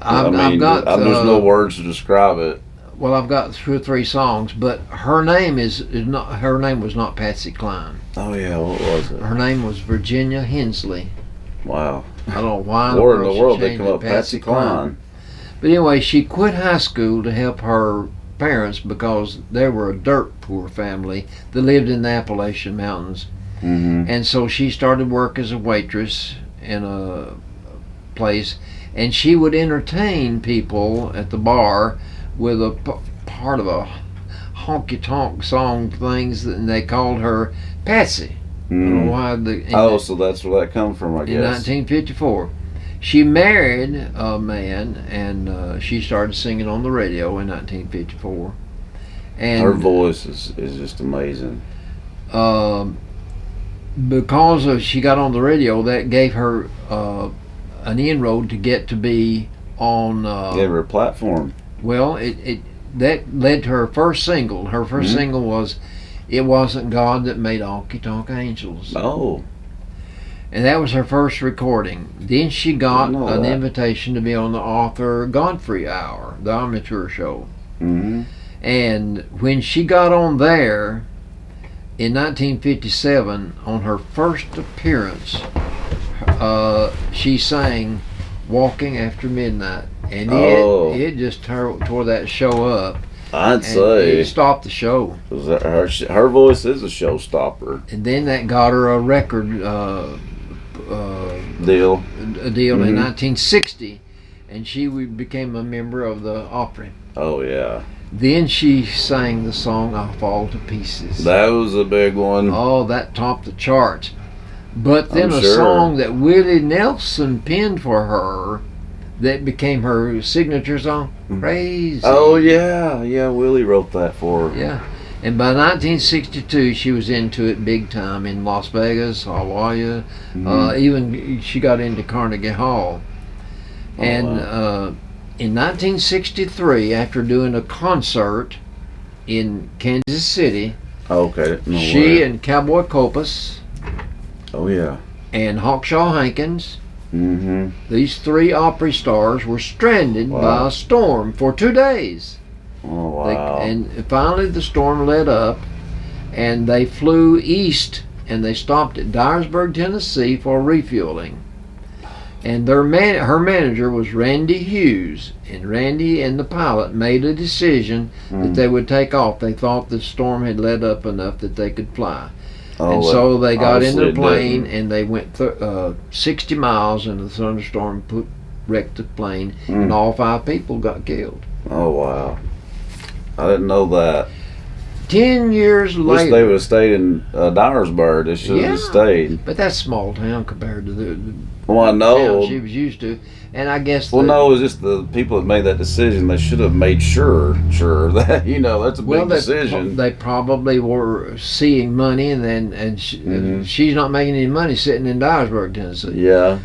I've got there's no words to describe it. well, I've got 2 or 3 songs, but her name is not. Her name was not Patsy Cline. Oh yeah, what was it? Her name was Virginia Hensley. Wow. I don't know why Where in the she world they changed come it up to Patsy Cline? But anyway, she quit high school to help her parents because they were a dirt poor family that lived in the Appalachian Mountains. Mm-hmm. And so she started work as a waitress in a place, and she would entertain people at the bar with a part of a honky-tonk song things, and they called her Patsy. I don't know why Oh, so that's where that come from, I in guess. 1954. She married a man, and she started singing on the radio in 1954. And Her voice is just amazing. Because she got on the radio, that gave her an inroad to get to be on. Gave her a platform. Well, it that led to her first single. Her 1st single was "It Wasn't God That Made Honky Tonk Angels." Oh, And that was her first recording. Then she got know an that. invitation to be on the Arthur Godfrey Hour, the amateur show. mm-hmm. And when she got on there in 1957, on her first appearance, she sang "Walking After Midnight," and it just tore that show up. I'd And say it stopped the show. her voice is a showstopper. And then that got her a record Deal. a deal in 1960, and she became a member of the Opry. Oh yeah, Then she sang the song "I'll Fall to Pieces." that was a big one. Oh, that topped the charts. But then I'm a sure. song that Willie Nelson penned for her that became her signature song, "Crazy." Oh yeah, Willie wrote that for her. Yeah. And by 1962, she was into it big time in Las Vegas, Hawaii. Even she got into Carnegie Hall. Oh, And wow. in 1963, after doing a concert in Kansas City, Okay. No she way. and Cowboy Copas Oh yeah. and Hawkshaw Hankins, Mm-hmm. these 3 Opry stars, were stranded Wow. by a storm for 2 days. Oh wow. And finally the storm let up, and they flew east, and they stopped at Dyersburg, Tennessee for refueling. And her manager was Randy Hughes, and Randy and the pilot made a decision that they would take off. They thought the storm had let up enough that they could fly. And so they got in the obviously it plane, didn't. and they went 60 miles, and the thunderstorm wrecked the plane, and all 5 people got killed. Oh wow. I didn't know that. 10 years Wish later. they would have stayed in Dyersburg. They should have Yeah. stayed. But that's small town compared to the Well, I town know. she was used to. And I guess Well, no, it was just the people that made that decision. They should have made sure that that's a big decision. They probably were seeing money, and she's not making any money sitting in Dyersburg, Tennessee. Yeah.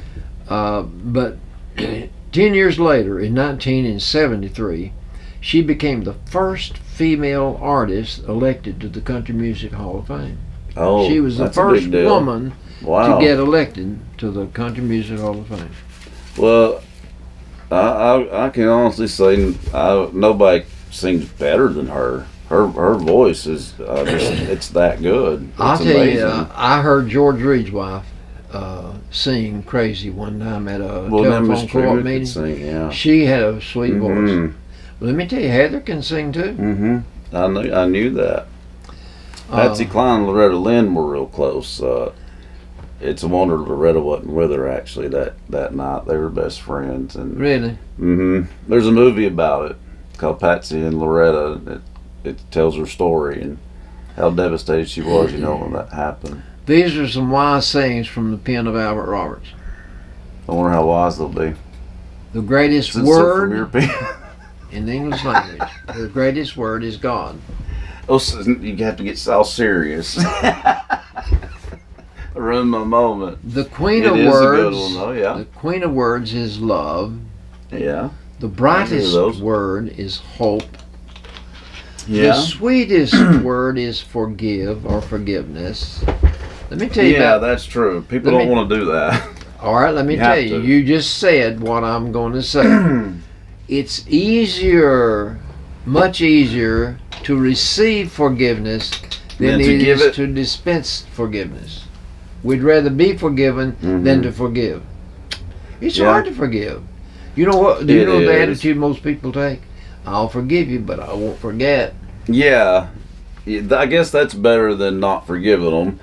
But 10 years later, in 1973, she became the first female artist elected to the Country Music Hall of Fame. Oh, She was the that's a first big deal. woman Wow. to get elected to the Country Music Hall of Fame. Well, I can honestly say nobody sings better than her. Her voice is it's that good. It's I'll tell amazing. you, I heard George Reed's wife sing "Crazy" one time at a Well, then telephone Miss co-op Trigger could meeting. sing, yeah. She had a sweet voice. Mhm. Let me tell you, Heather can sing too. Mm-hmm. I knew that. Patsy Cline and Loretta Lynn were real close. It's a wonder Loretta wasn't with her actually that night. They were best friends. And Really? there's a movie about it called Patsy and Loretta. It tells her story and how devastated she was, when that happened. These are some wise sayings from the pen of Albert Roberts. I wonder how wise they'll be. The greatest Except from word your pen. in the English language, the greatest word is God. Oh, so you have to get all serious. I ruined my moment. The queen It of is a words. good one, though, yeah. The queen of words is love. Yeah. The brightest those. word is hope. The Yeah. sweetest word is forgive or forgiveness. Let me tell you Yeah, about. that's true. People Let don't me- want to do that. All right, let me You tell have you. to. You just said what I'm going to say. It's easier, much easier, to receive forgiveness than Than it to give is it. to dispense forgiveness. We'd rather be forgiven than to forgive. It's Yeah. hard to forgive. You know what? Do you It know the is. attitude most people take? I'll forgive you, but I won't forget. Yeah. I guess that's better than not forgiving them.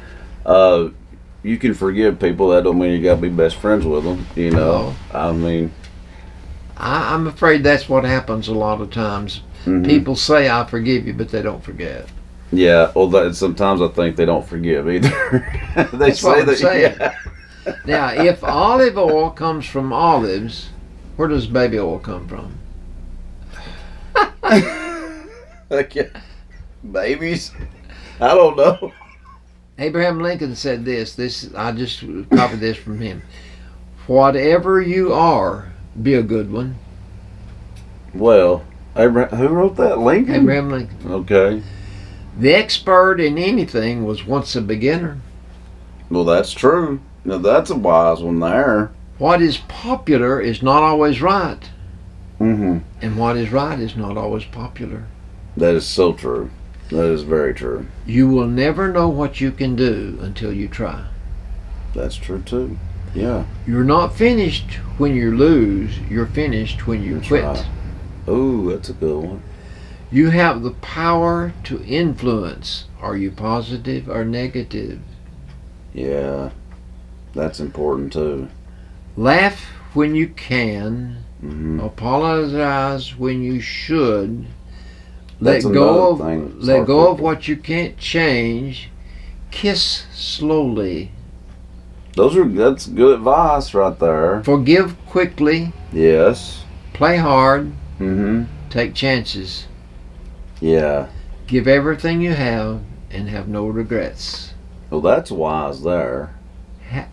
You can forgive people. That don't mean you got to be best friends with them. I mean, I'm afraid that's what happens a lot of times. People say I forgive you, but they don't forget. yeah. Well, sometimes I think they don't forgive either. They That's what say I'm that. saying. Yeah. Now, if olive oil comes from olives, where does baby oil come from? Okay. Babies? I don't know. Abraham Lincoln said this. I just copied this from him. Whatever you are, be a good one. Well, Abraham, who wrote that? Lincoln? Abraham Lincoln. Okay. The expert in anything was once a beginner. Well, that's true. Now, that's a wise one there. What is popular is not always right. Mm-hmm. And what is right is not always popular. That is so true. That is very true. You will never know what you can do until you try. That's true, too. Yeah. You're not finished when you lose. You're finished when you quit. Right. Oh, that's a good one. You have the power to influence. Are you positive or negative? Yeah. That's important, too. Laugh when you can. Mm-hmm. Apologize when you should. That's Let go of another thing. let go of people. what you can't change. Kiss slowly. That's good advice right there. Forgive quickly. Yes. Play hard. Mm-hmm. Take chances. Yeah. Give everything you have and have no regrets. Well, that's wise there.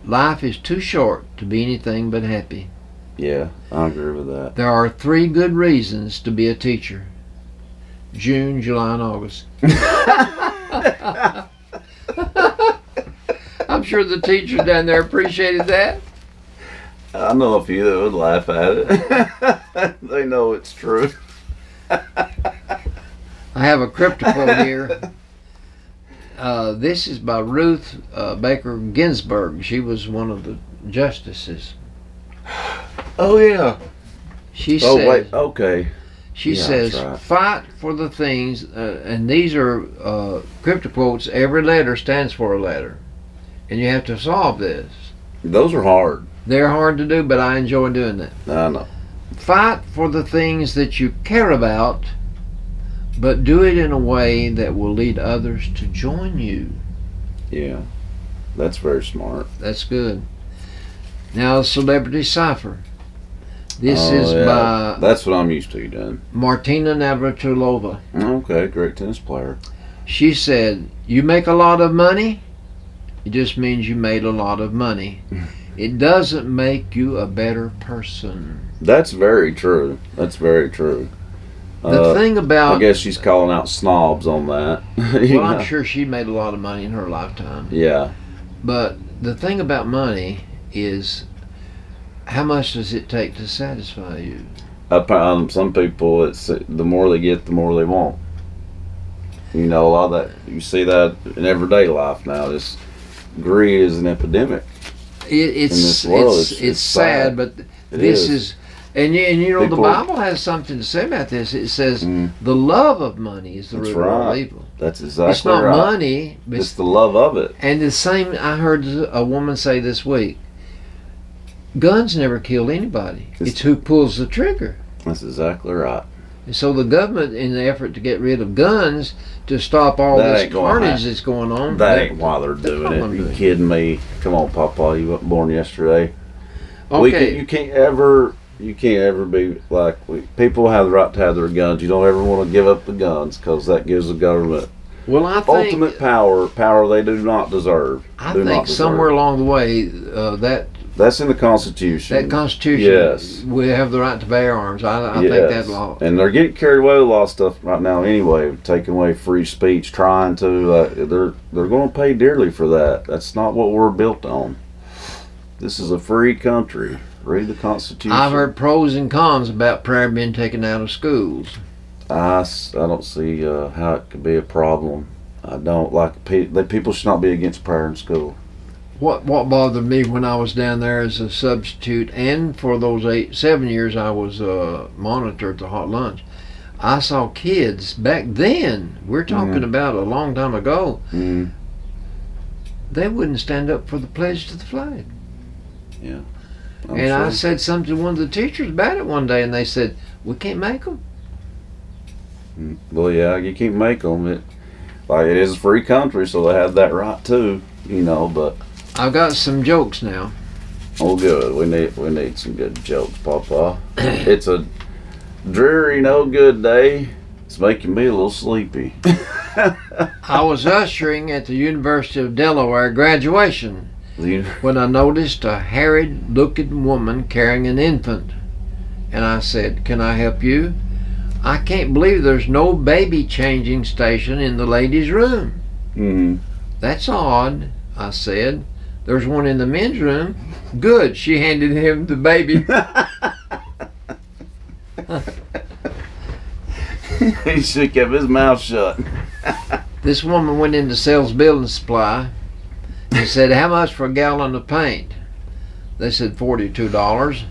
Life is too short to be anything but happy. Yeah, I agree with that. There are 3 good reasons to be a teacher: June, July, and August. I'm sure the teachers down there appreciated that. I know a few that would laugh at it. They know it's true. I have a crypto quote here. This is by Ruth Baker Ginsburg. She was one of the justices. Oh, yeah. She Oh, says, wait. Okay. She Yeah, says, that's right. fight for the things, and these are crypto quotes. Every letter stands for a letter. And you have to solve this. Those are hard. They're hard to do, but I enjoy doing that. I know. Fight for the things that you care about, but do it in a way that will lead others to join you. Yeah. That's very smart. That's good. Now, Celebrity Cipher. This Oh, is yeah. by That's what I'm used to doing. Martina Navratilova. Okay, great tennis player. She said, you make a lot of money, it just means you made a lot of money. It doesn't make you a better person. That's very true. That's very true. The thing about... I guess she's calling out snobs on that. Well, I'm sure she made a lot of money in her lifetime. Yeah. But the thing about money is, how much does it take to satisfy you? Some people, it's the more they get, the more they want. You know, a lot of that, you see that in everyday life now. This greed is an epidemic. It's in this world. It's sad, but this is and you know, People, the Bible has something to say about this. It says the love of money is the root of all evil. That's exactly It's not right. money, but It's the love of it. And the same, I heard a woman say this week, guns never kill anybody. It's who pulls the trigger. That's exactly right. And so the government, in the effort to get rid of guns, to stop all That this ain't gonna carnage happen. that's going on. That ain't why they're doing not it. gonna You do it. kidding me? Come on, Papa. You weren't born yesterday. Okay. You can't ever be like people have the right to have their guns. You don't ever want to give up the guns because that gives the government Well, I think ultimate power they do not deserve. I think somewhere along the way that's in the Constitution. that Constitution, Yes. we have the right to bear arms. I think Yes. that law. And they're getting carried away with a lot of stuff right now anyway, taking away free speech, trying to. They're going to pay dearly for that. That's not what we're built on. This is a free country. Read the Constitution. I've heard pros and cons about prayer being taken out of schools. I don't see how it could be a problem. I don't like people should not be against prayer in school. What bothered me when I was down there as a substitute, and for those 7 years I was a monitor at the Hot Lunch, I saw kids back then. We're talking about a long time ago. Mm. They wouldn't stand up for the pledge to the flag. Yeah. And I said something to one of the teachers about it one day, and they said, "We can't make them." Well, yeah, you can't make them. It is a free country, so they have that right too. You know, but I've got some jokes now. Oh, good. We need some good jokes, Papa. It's a dreary, no good day. It's making me a little sleepy. I was ushering at the University of Delaware graduation when I noticed a harried-looking woman carrying an infant. And I said, "Can I help you? I can't believe there's no baby changing station in the ladies' room." Mm-hmm. "That's odd," I said. "There's one in the men's room." "Good." She handed him the baby. He should have kept his mouth shut. This woman went into Sales Building Supply and said, "How much for a gallon of paint?" They said, $42.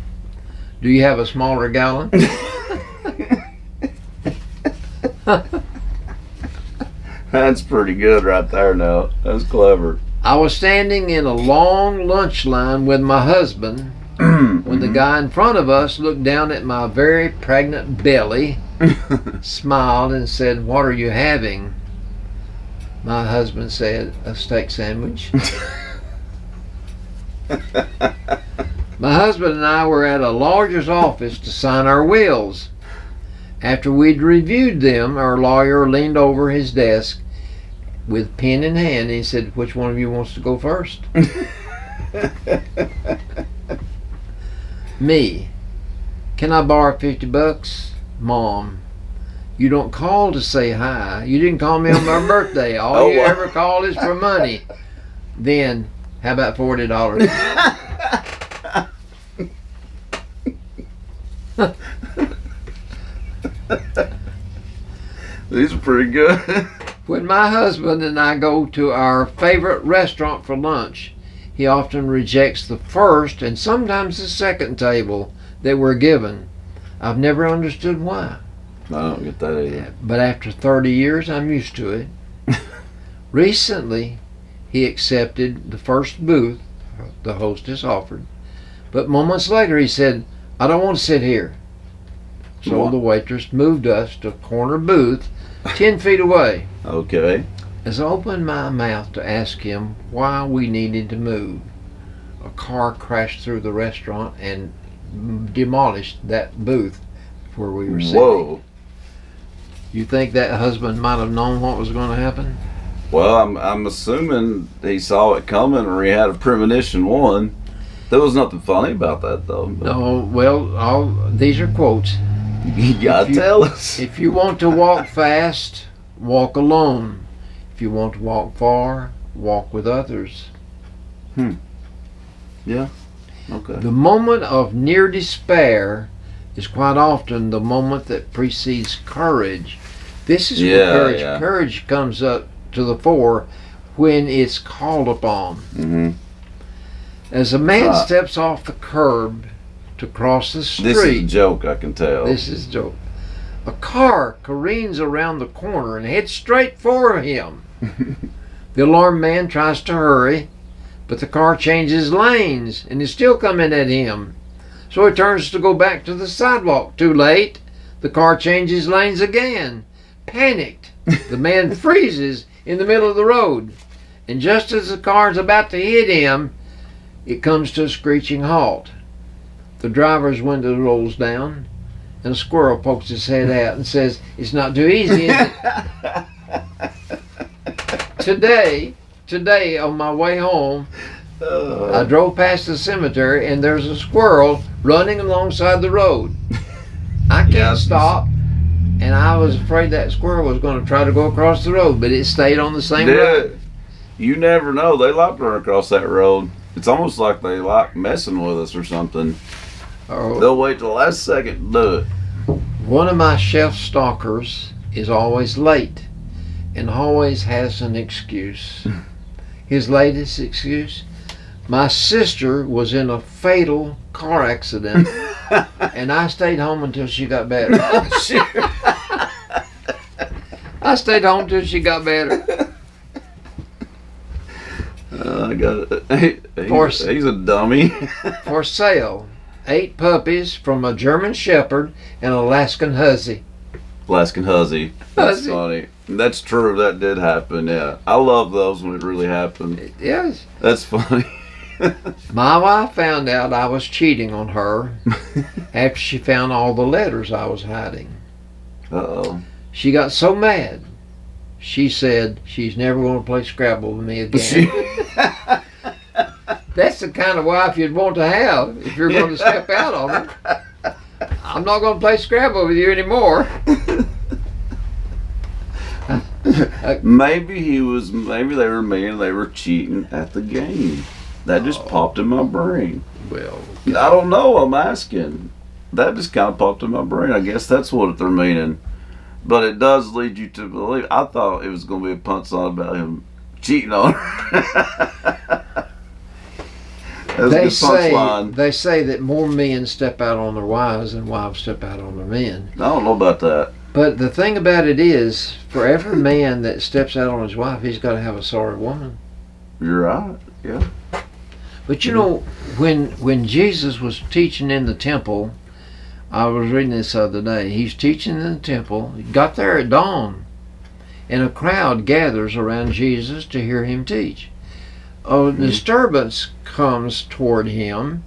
"Do you have a smaller gallon?" That's pretty good right there now. That's clever. I was standing in a long lunch line with my husband when the guy in front of us looked down at my very pregnant belly, smiled, and said, "What are you having?" My husband said, "A steak sandwich." My husband and I were at a lawyer's office to sign our wills. After we'd reviewed them, our lawyer leaned over his desk with pen in hand. He said, "Which one of you wants to go first?" Me. "Can I borrow $50? Mom. You don't call to say hi. You didn't call me on my birthday. All you ever call is for money." Then, "How about $40? These are pretty good. When my husband and I go to our favorite restaurant for lunch, he often rejects the first and sometimes the second table that we're given. I've never understood why. I don't get that either. But after 30 years, I'm used to it. Recently, he accepted the first booth the hostess offered. But moments later, he said, "I don't want to sit here." So What? the waitress moved us to a corner booth 10 feet away. Okay. As I opened my mouth to ask him why we needed to move, a car crashed through the restaurant and demolished that booth where we were sitting. Whoa. You think that husband might have known what was going to happen? Well, I'm assuming he saw it coming or he had a premonition one. There was nothing funny about that though. No, well, these are quotes. You gotta tell us. If you want to walk fast, walk alone. If you want to walk far, walk with others. Yeah. Okay. The moment of near despair is quite often the moment that precedes courage. This is Yeah, where courage, yeah. courage comes up to the fore when it's called upon. Mm-hmm. As a man Right. steps off the curb to cross the street, This is a joke, I can tell. this is a joke. A car careens around the corner and heads straight for him. The alarmed man tries to hurry, but the car changes lanes and is still coming at him. So he turns to go back to the sidewalk. Too late. The car changes lanes again. Panicked, the man freezes in the middle of the road. And just as the car is about to hit him, it comes to a screeching halt. The driver's window rolls down, and a squirrel pokes his head out and says, "It's not too easy, is it?" Today, on my way home, I drove past the cemetery, and there's a squirrel running alongside the road. I can't Yeah. stop, and I was afraid that squirrel was going to try to go across the road, but it stayed on the same road. Dude, you never know. They like to run across that road. It's almost like they like messing with us or something. Oh. They'll wait till the last second to do it. One of my shelf stalkers is always late and always has an excuse. His latest excuse: my sister was in a fatal car accident and I stayed home until she got better. I stayed home till she got better. I got it. He's a dummy. For sale, 8 puppies from a German Shepherd and Alaskan Husky. Alaskan Huzzy. That's Huzzy. funny. That's true. That did happen. Yeah. I love those when it really happened. Yes. That's funny. My wife found out I was cheating on her after she found all the letters I was hiding. Uh-oh. She got so mad, she said she's never going to play Scrabble with me again. That's the kind of wife you'd want to have if you're going to step out on her. I'm not going to play Scrabble with you anymore. Maybe they were mean, they were cheating at the game. That just popped in my brain. Well, I don't know, I'm asking. That just kind of popped in my brain. I guess that's what they're meaning. But it does lead you to believe. I thought it was going to be a punchline about him cheating on her. they say that more men step out on their wives than wives step out on their men. I don't know about that. But the thing about it is, for every man that steps out on his wife, he's got to have a sorry woman. You're right. Yeah. But you know, when Jesus was teaching in the temple, I was reading this the other day. He's teaching in the temple. He got there at dawn, and a crowd gathers around Jesus to hear him teach. A disturbance comes toward him,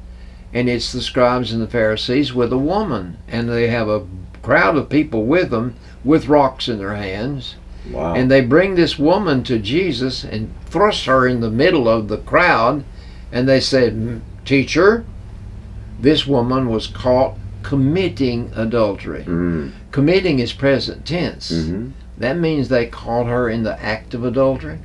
and it's the scribes and the Pharisees with a woman, and they have a crowd of people with them with rocks in their hands. Wow. And they bring this woman to Jesus and thrust her in the middle of the crowd, and they said, "Teacher, this woman was caught committing adultery." Mm. Committing is present tense. Mm-hmm. That means they caught her in the act of adultery.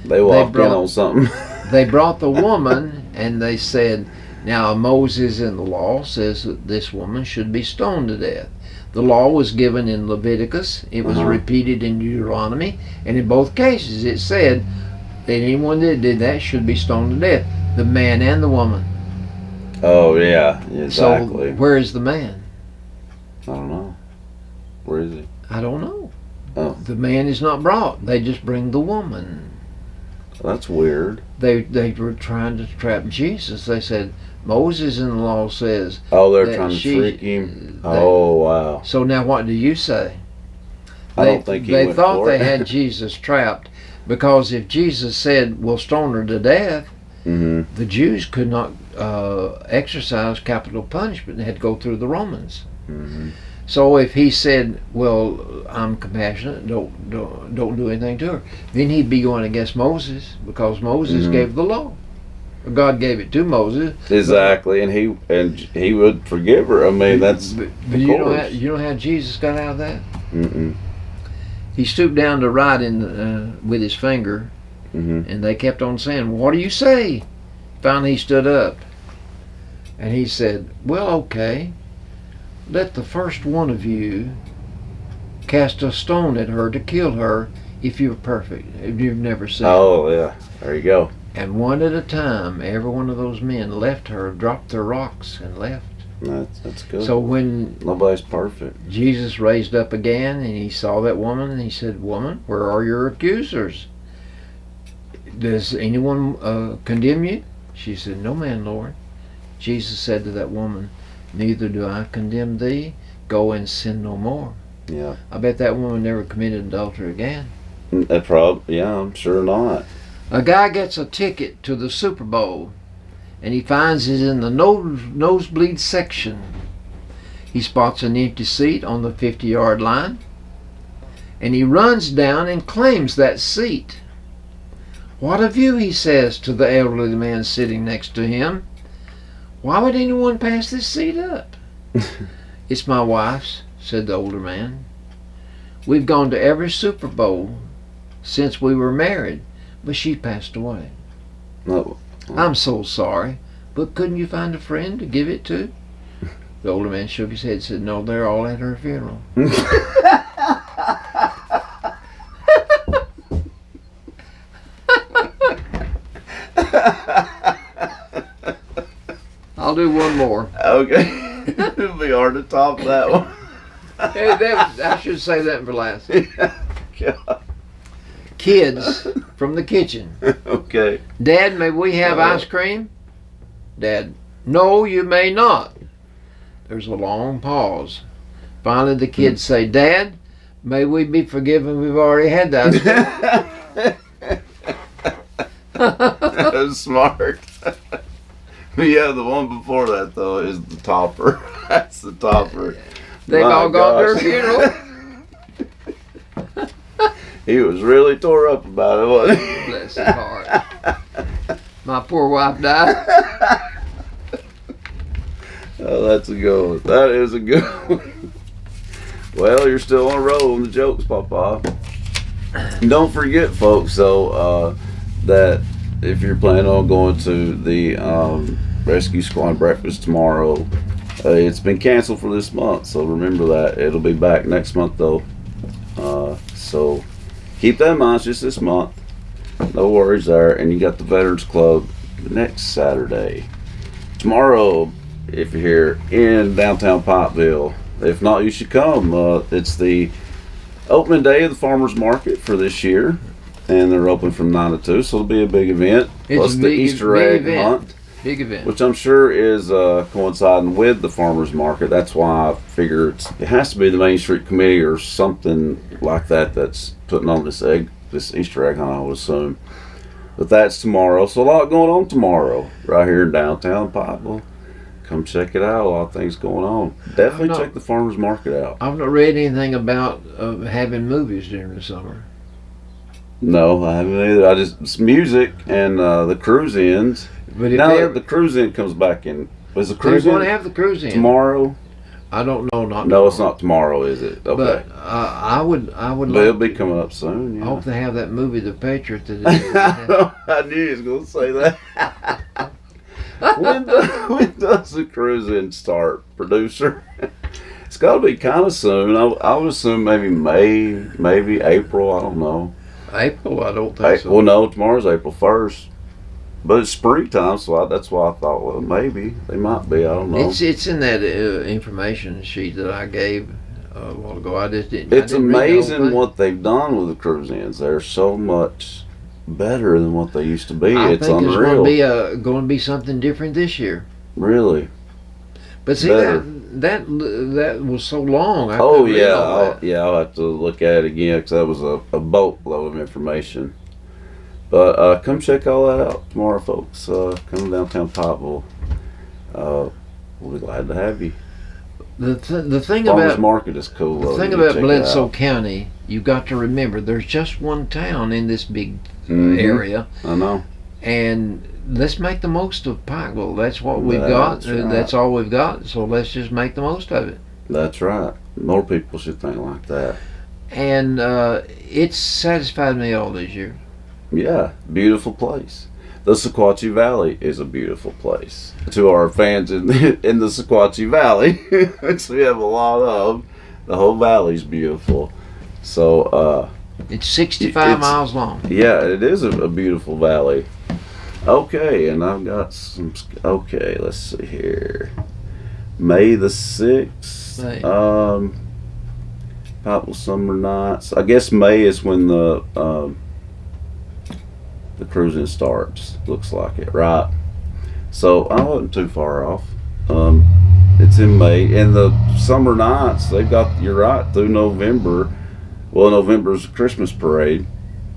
They walked in on something. They brought the woman and they said, now Moses in the law says that this woman should be stoned to death. The law was given in Leviticus. It was repeated in Deuteronomy. And in both cases it said that anyone that did that should be stoned to death. The man and the woman. Oh, yeah. Exactly. So where is the man? I don't know. Where is he? I don't know. Oh. The man is not brought. They just bring the woman. That's weird. They were trying to trap Jesus. They said, Moses in the law says... Oh, they're trying to trick him? Oh, wow. So now what do you say? I don't think he They went thought for they it. had Jesus trapped, because if Jesus said, we'll stone her to death, Mm-hmm. the Jews could not exercise capital punishment. They had to go through the Romans. Mm-hmm. So if he said, well, I'm compassionate, don't do anything to her, then he'd be going against Moses, because Moses gave the law. God gave it to Moses. Exactly, and he would forgive her. I mean, that's But of you course. know how Jesus got out of that? Mm-mm. He stooped down to write with his finger, Mm-hmm. and they kept on saying, what do you say? Finally he stood up, and he said, well, okay, let the first one of you cast a stone at her to kill her if you're perfect, if you've never sinned. Oh, yeah. There you go. And one at a time, every one of those men left her, dropped their rocks, and left. That's good. So when Nobody's perfect. Jesus raised up again, and he saw that woman, and he said, woman, where are your accusers? Does anyone condemn you? She said, no man, Lord. Jesus said to that woman, neither do I condemn thee. Go and sin no more. Yeah. I bet that woman never committed adultery again. Yeah, I'm sure not. A guy gets a ticket to the Super Bowl, and he finds it in the nosebleed section. He spots an empty seat on the 50-yard line, and he runs down and claims that seat. What a view, he says to the elderly man sitting next to him. Why would anyone pass this seat up? It's my wife's, said the older man. We've gone to every Super Bowl since we were married, but she passed away. No. I'm so sorry, but couldn't you find a friend to give it to? The older man shook his head and said, no, they're all at her funeral. I'll do one more. Okay. It'll be hard to top that one. I should save that for last. God. Kids from the kitchen. Okay. Dad, may we have ice cream? Dad, no, you may not. There's a long pause. Finally, the kids say, Dad, may we be forgiven? We've already had that. That was smart. Yeah, the one before that though is the topper. That's the topper. They've My all gone to her gosh. funeral. He was really tore up about it, wasn't he? Bless his heart. My poor wife died. Oh, that's a good one. That is a good one. Well, you're still on a roll on the jokes, Papa. And don't forget, folks, though, that if you're planning on going to the Rescue Squad breakfast tomorrow, it's been canceled for this month. So remember that. It'll be back next month, though. So keep that in mind. It's just this month. No worries there. And you got the Veterans Club next Saturday. Tomorrow, if you're here in downtown Pikeville, if not, you should come. It's the opening day of the farmers market for this year, and they're open from 9 to 2, so it'll be a big event. It's Plus a the big- Easter big egg event. hunt, Big event. which I'm sure is coinciding with the farmers market. That's why I figure it has to be the Main Street Committee or something like that that's putting on this Easter egg hunt, I would assume. But that's tomorrow, so a lot going on tomorrow right here in downtown Pikeville. Come check it out. A lot of things going on. Definitely not- check the farmers market out. I've not read anything about having movies during the summer. No, I haven't either. It's music and the cruise ins. But if Now they're, that the cruise in comes back in, is the they're cruise going to in have the cruise in tomorrow? I don't know. Not No, it's tomorrow. not tomorrow, is it? Okay, But I would but like. it'll be coming up soon. I Yeah. hope they have that movie, The Patriot. That I knew he was going to say that. when does the cruise in start, producer? It's got to be kind of soon. I would assume maybe May, maybe April. I don't know. April, I don't think so. Well, no, tomorrow's April 1st. But it's springtime, so that's why I thought, well, maybe they might be. I don't know. It's in that information sheet that I gave a while ago. I just didn't. It's I didn't read the whole amazing thing. what they've done with the cruise ins. They're so much better than what they used to be. I It's think unreal. there's going to be something different this year. Really. But see Better. that was so long. I Oh couldn't read yeah, all that. I'll have to look at it again because that was a boatload of information. But come check all that out tomorrow, folks. Come downtown Pikeville. We'll be glad to have you. The thing Farmers about market is cool. the though. thing You about check it Bledsoe out. County, you got to remember there's just one town in this big Mhm. area, I know. and let's make the most of Pikeville. That's what we've That's got. right. That's all we've got. So let's just make the most of it. That's right. More people should think like that. And it's satisfied me all these years. Yeah, beautiful place. The Sequatchie Valley is a beautiful place. To our fans in the Sequatchie Valley, which we have a lot of, the whole valley's beautiful. So, It's 65 It's- miles long. yeah, it is a beautiful valley. Okay, and I've got some. Okay, let's see here. May the 6th. May. Pikeville Summer Nights. I guess May is when the cruising starts. Looks like it, right? So I wasn't too far off. It's in May, and the summer nights they've got. You're right, through November. Well, November's the Christmas parade.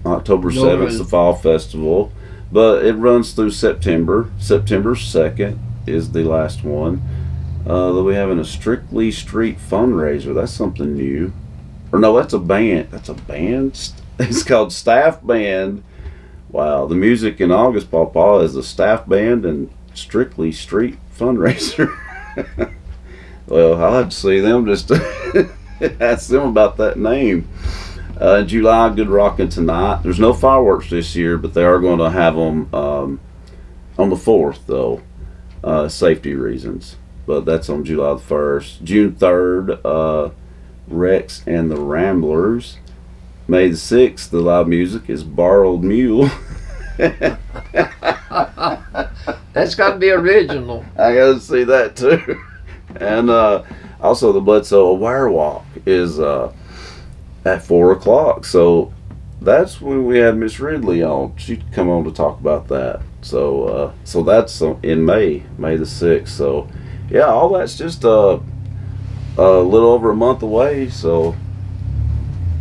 October 7th is the fall festival, but it runs through September. September 2nd is the last one. That we having a Strictly Street fundraiser. That's something new. Or no, that's a band. That's a band. It's called Staff Band. Wow, the music in August, Pawpaw, is the Staff Band and Strictly Street fundraiser. Well, I'll have to see them just to ask them about that name. In July, Good Rockin' Tonight. There's no fireworks this year, but they are going to have them on the 4th, though, safety reasons. But that's on July the 1st. June 3rd, Rex and the Ramblers. May the 6th, the live music is Borrowed Mule. That's got to be original. I gotta see that too. And also the Bledsoe Aware Walk is at 4 o'clock. So that's when we had Miss Ridley on. She'd come on to talk about that. So that's in May the 6th. So yeah, all that's just a little over a month away. So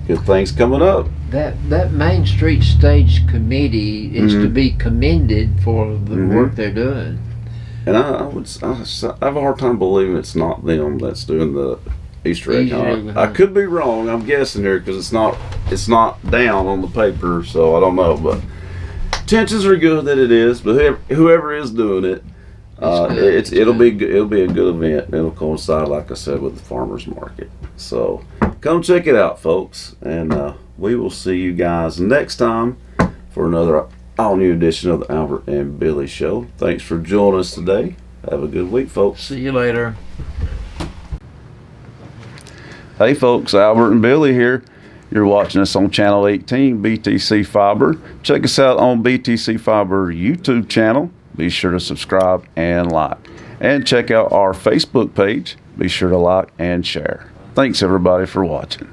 good things coming up. That Main Street Stage Committee is to be commended for the work they're doing. And I have a hard time believing it's not them that's doing the Easter egg hunt. I could be wrong. I'm guessing here because it's not down on the paper, so I don't know. But chances are good that it is. But whoever is doing it, it'll be a good event. It'll coincide, like I said, with the farmers market. So come check it out, folks, and we will see you guys next time for another all-new edition of the Albert and Billy Show. Thanks for joining us today. Have a good week, folks. See you later. Hey, folks, Albert and Billy here. You're watching us on Channel 18, BTC Fiber. Check us out on BTC Fiber YouTube channel. Be sure to subscribe and like. And check out our Facebook page. Be sure to like and share. Thanks, everybody, for watching.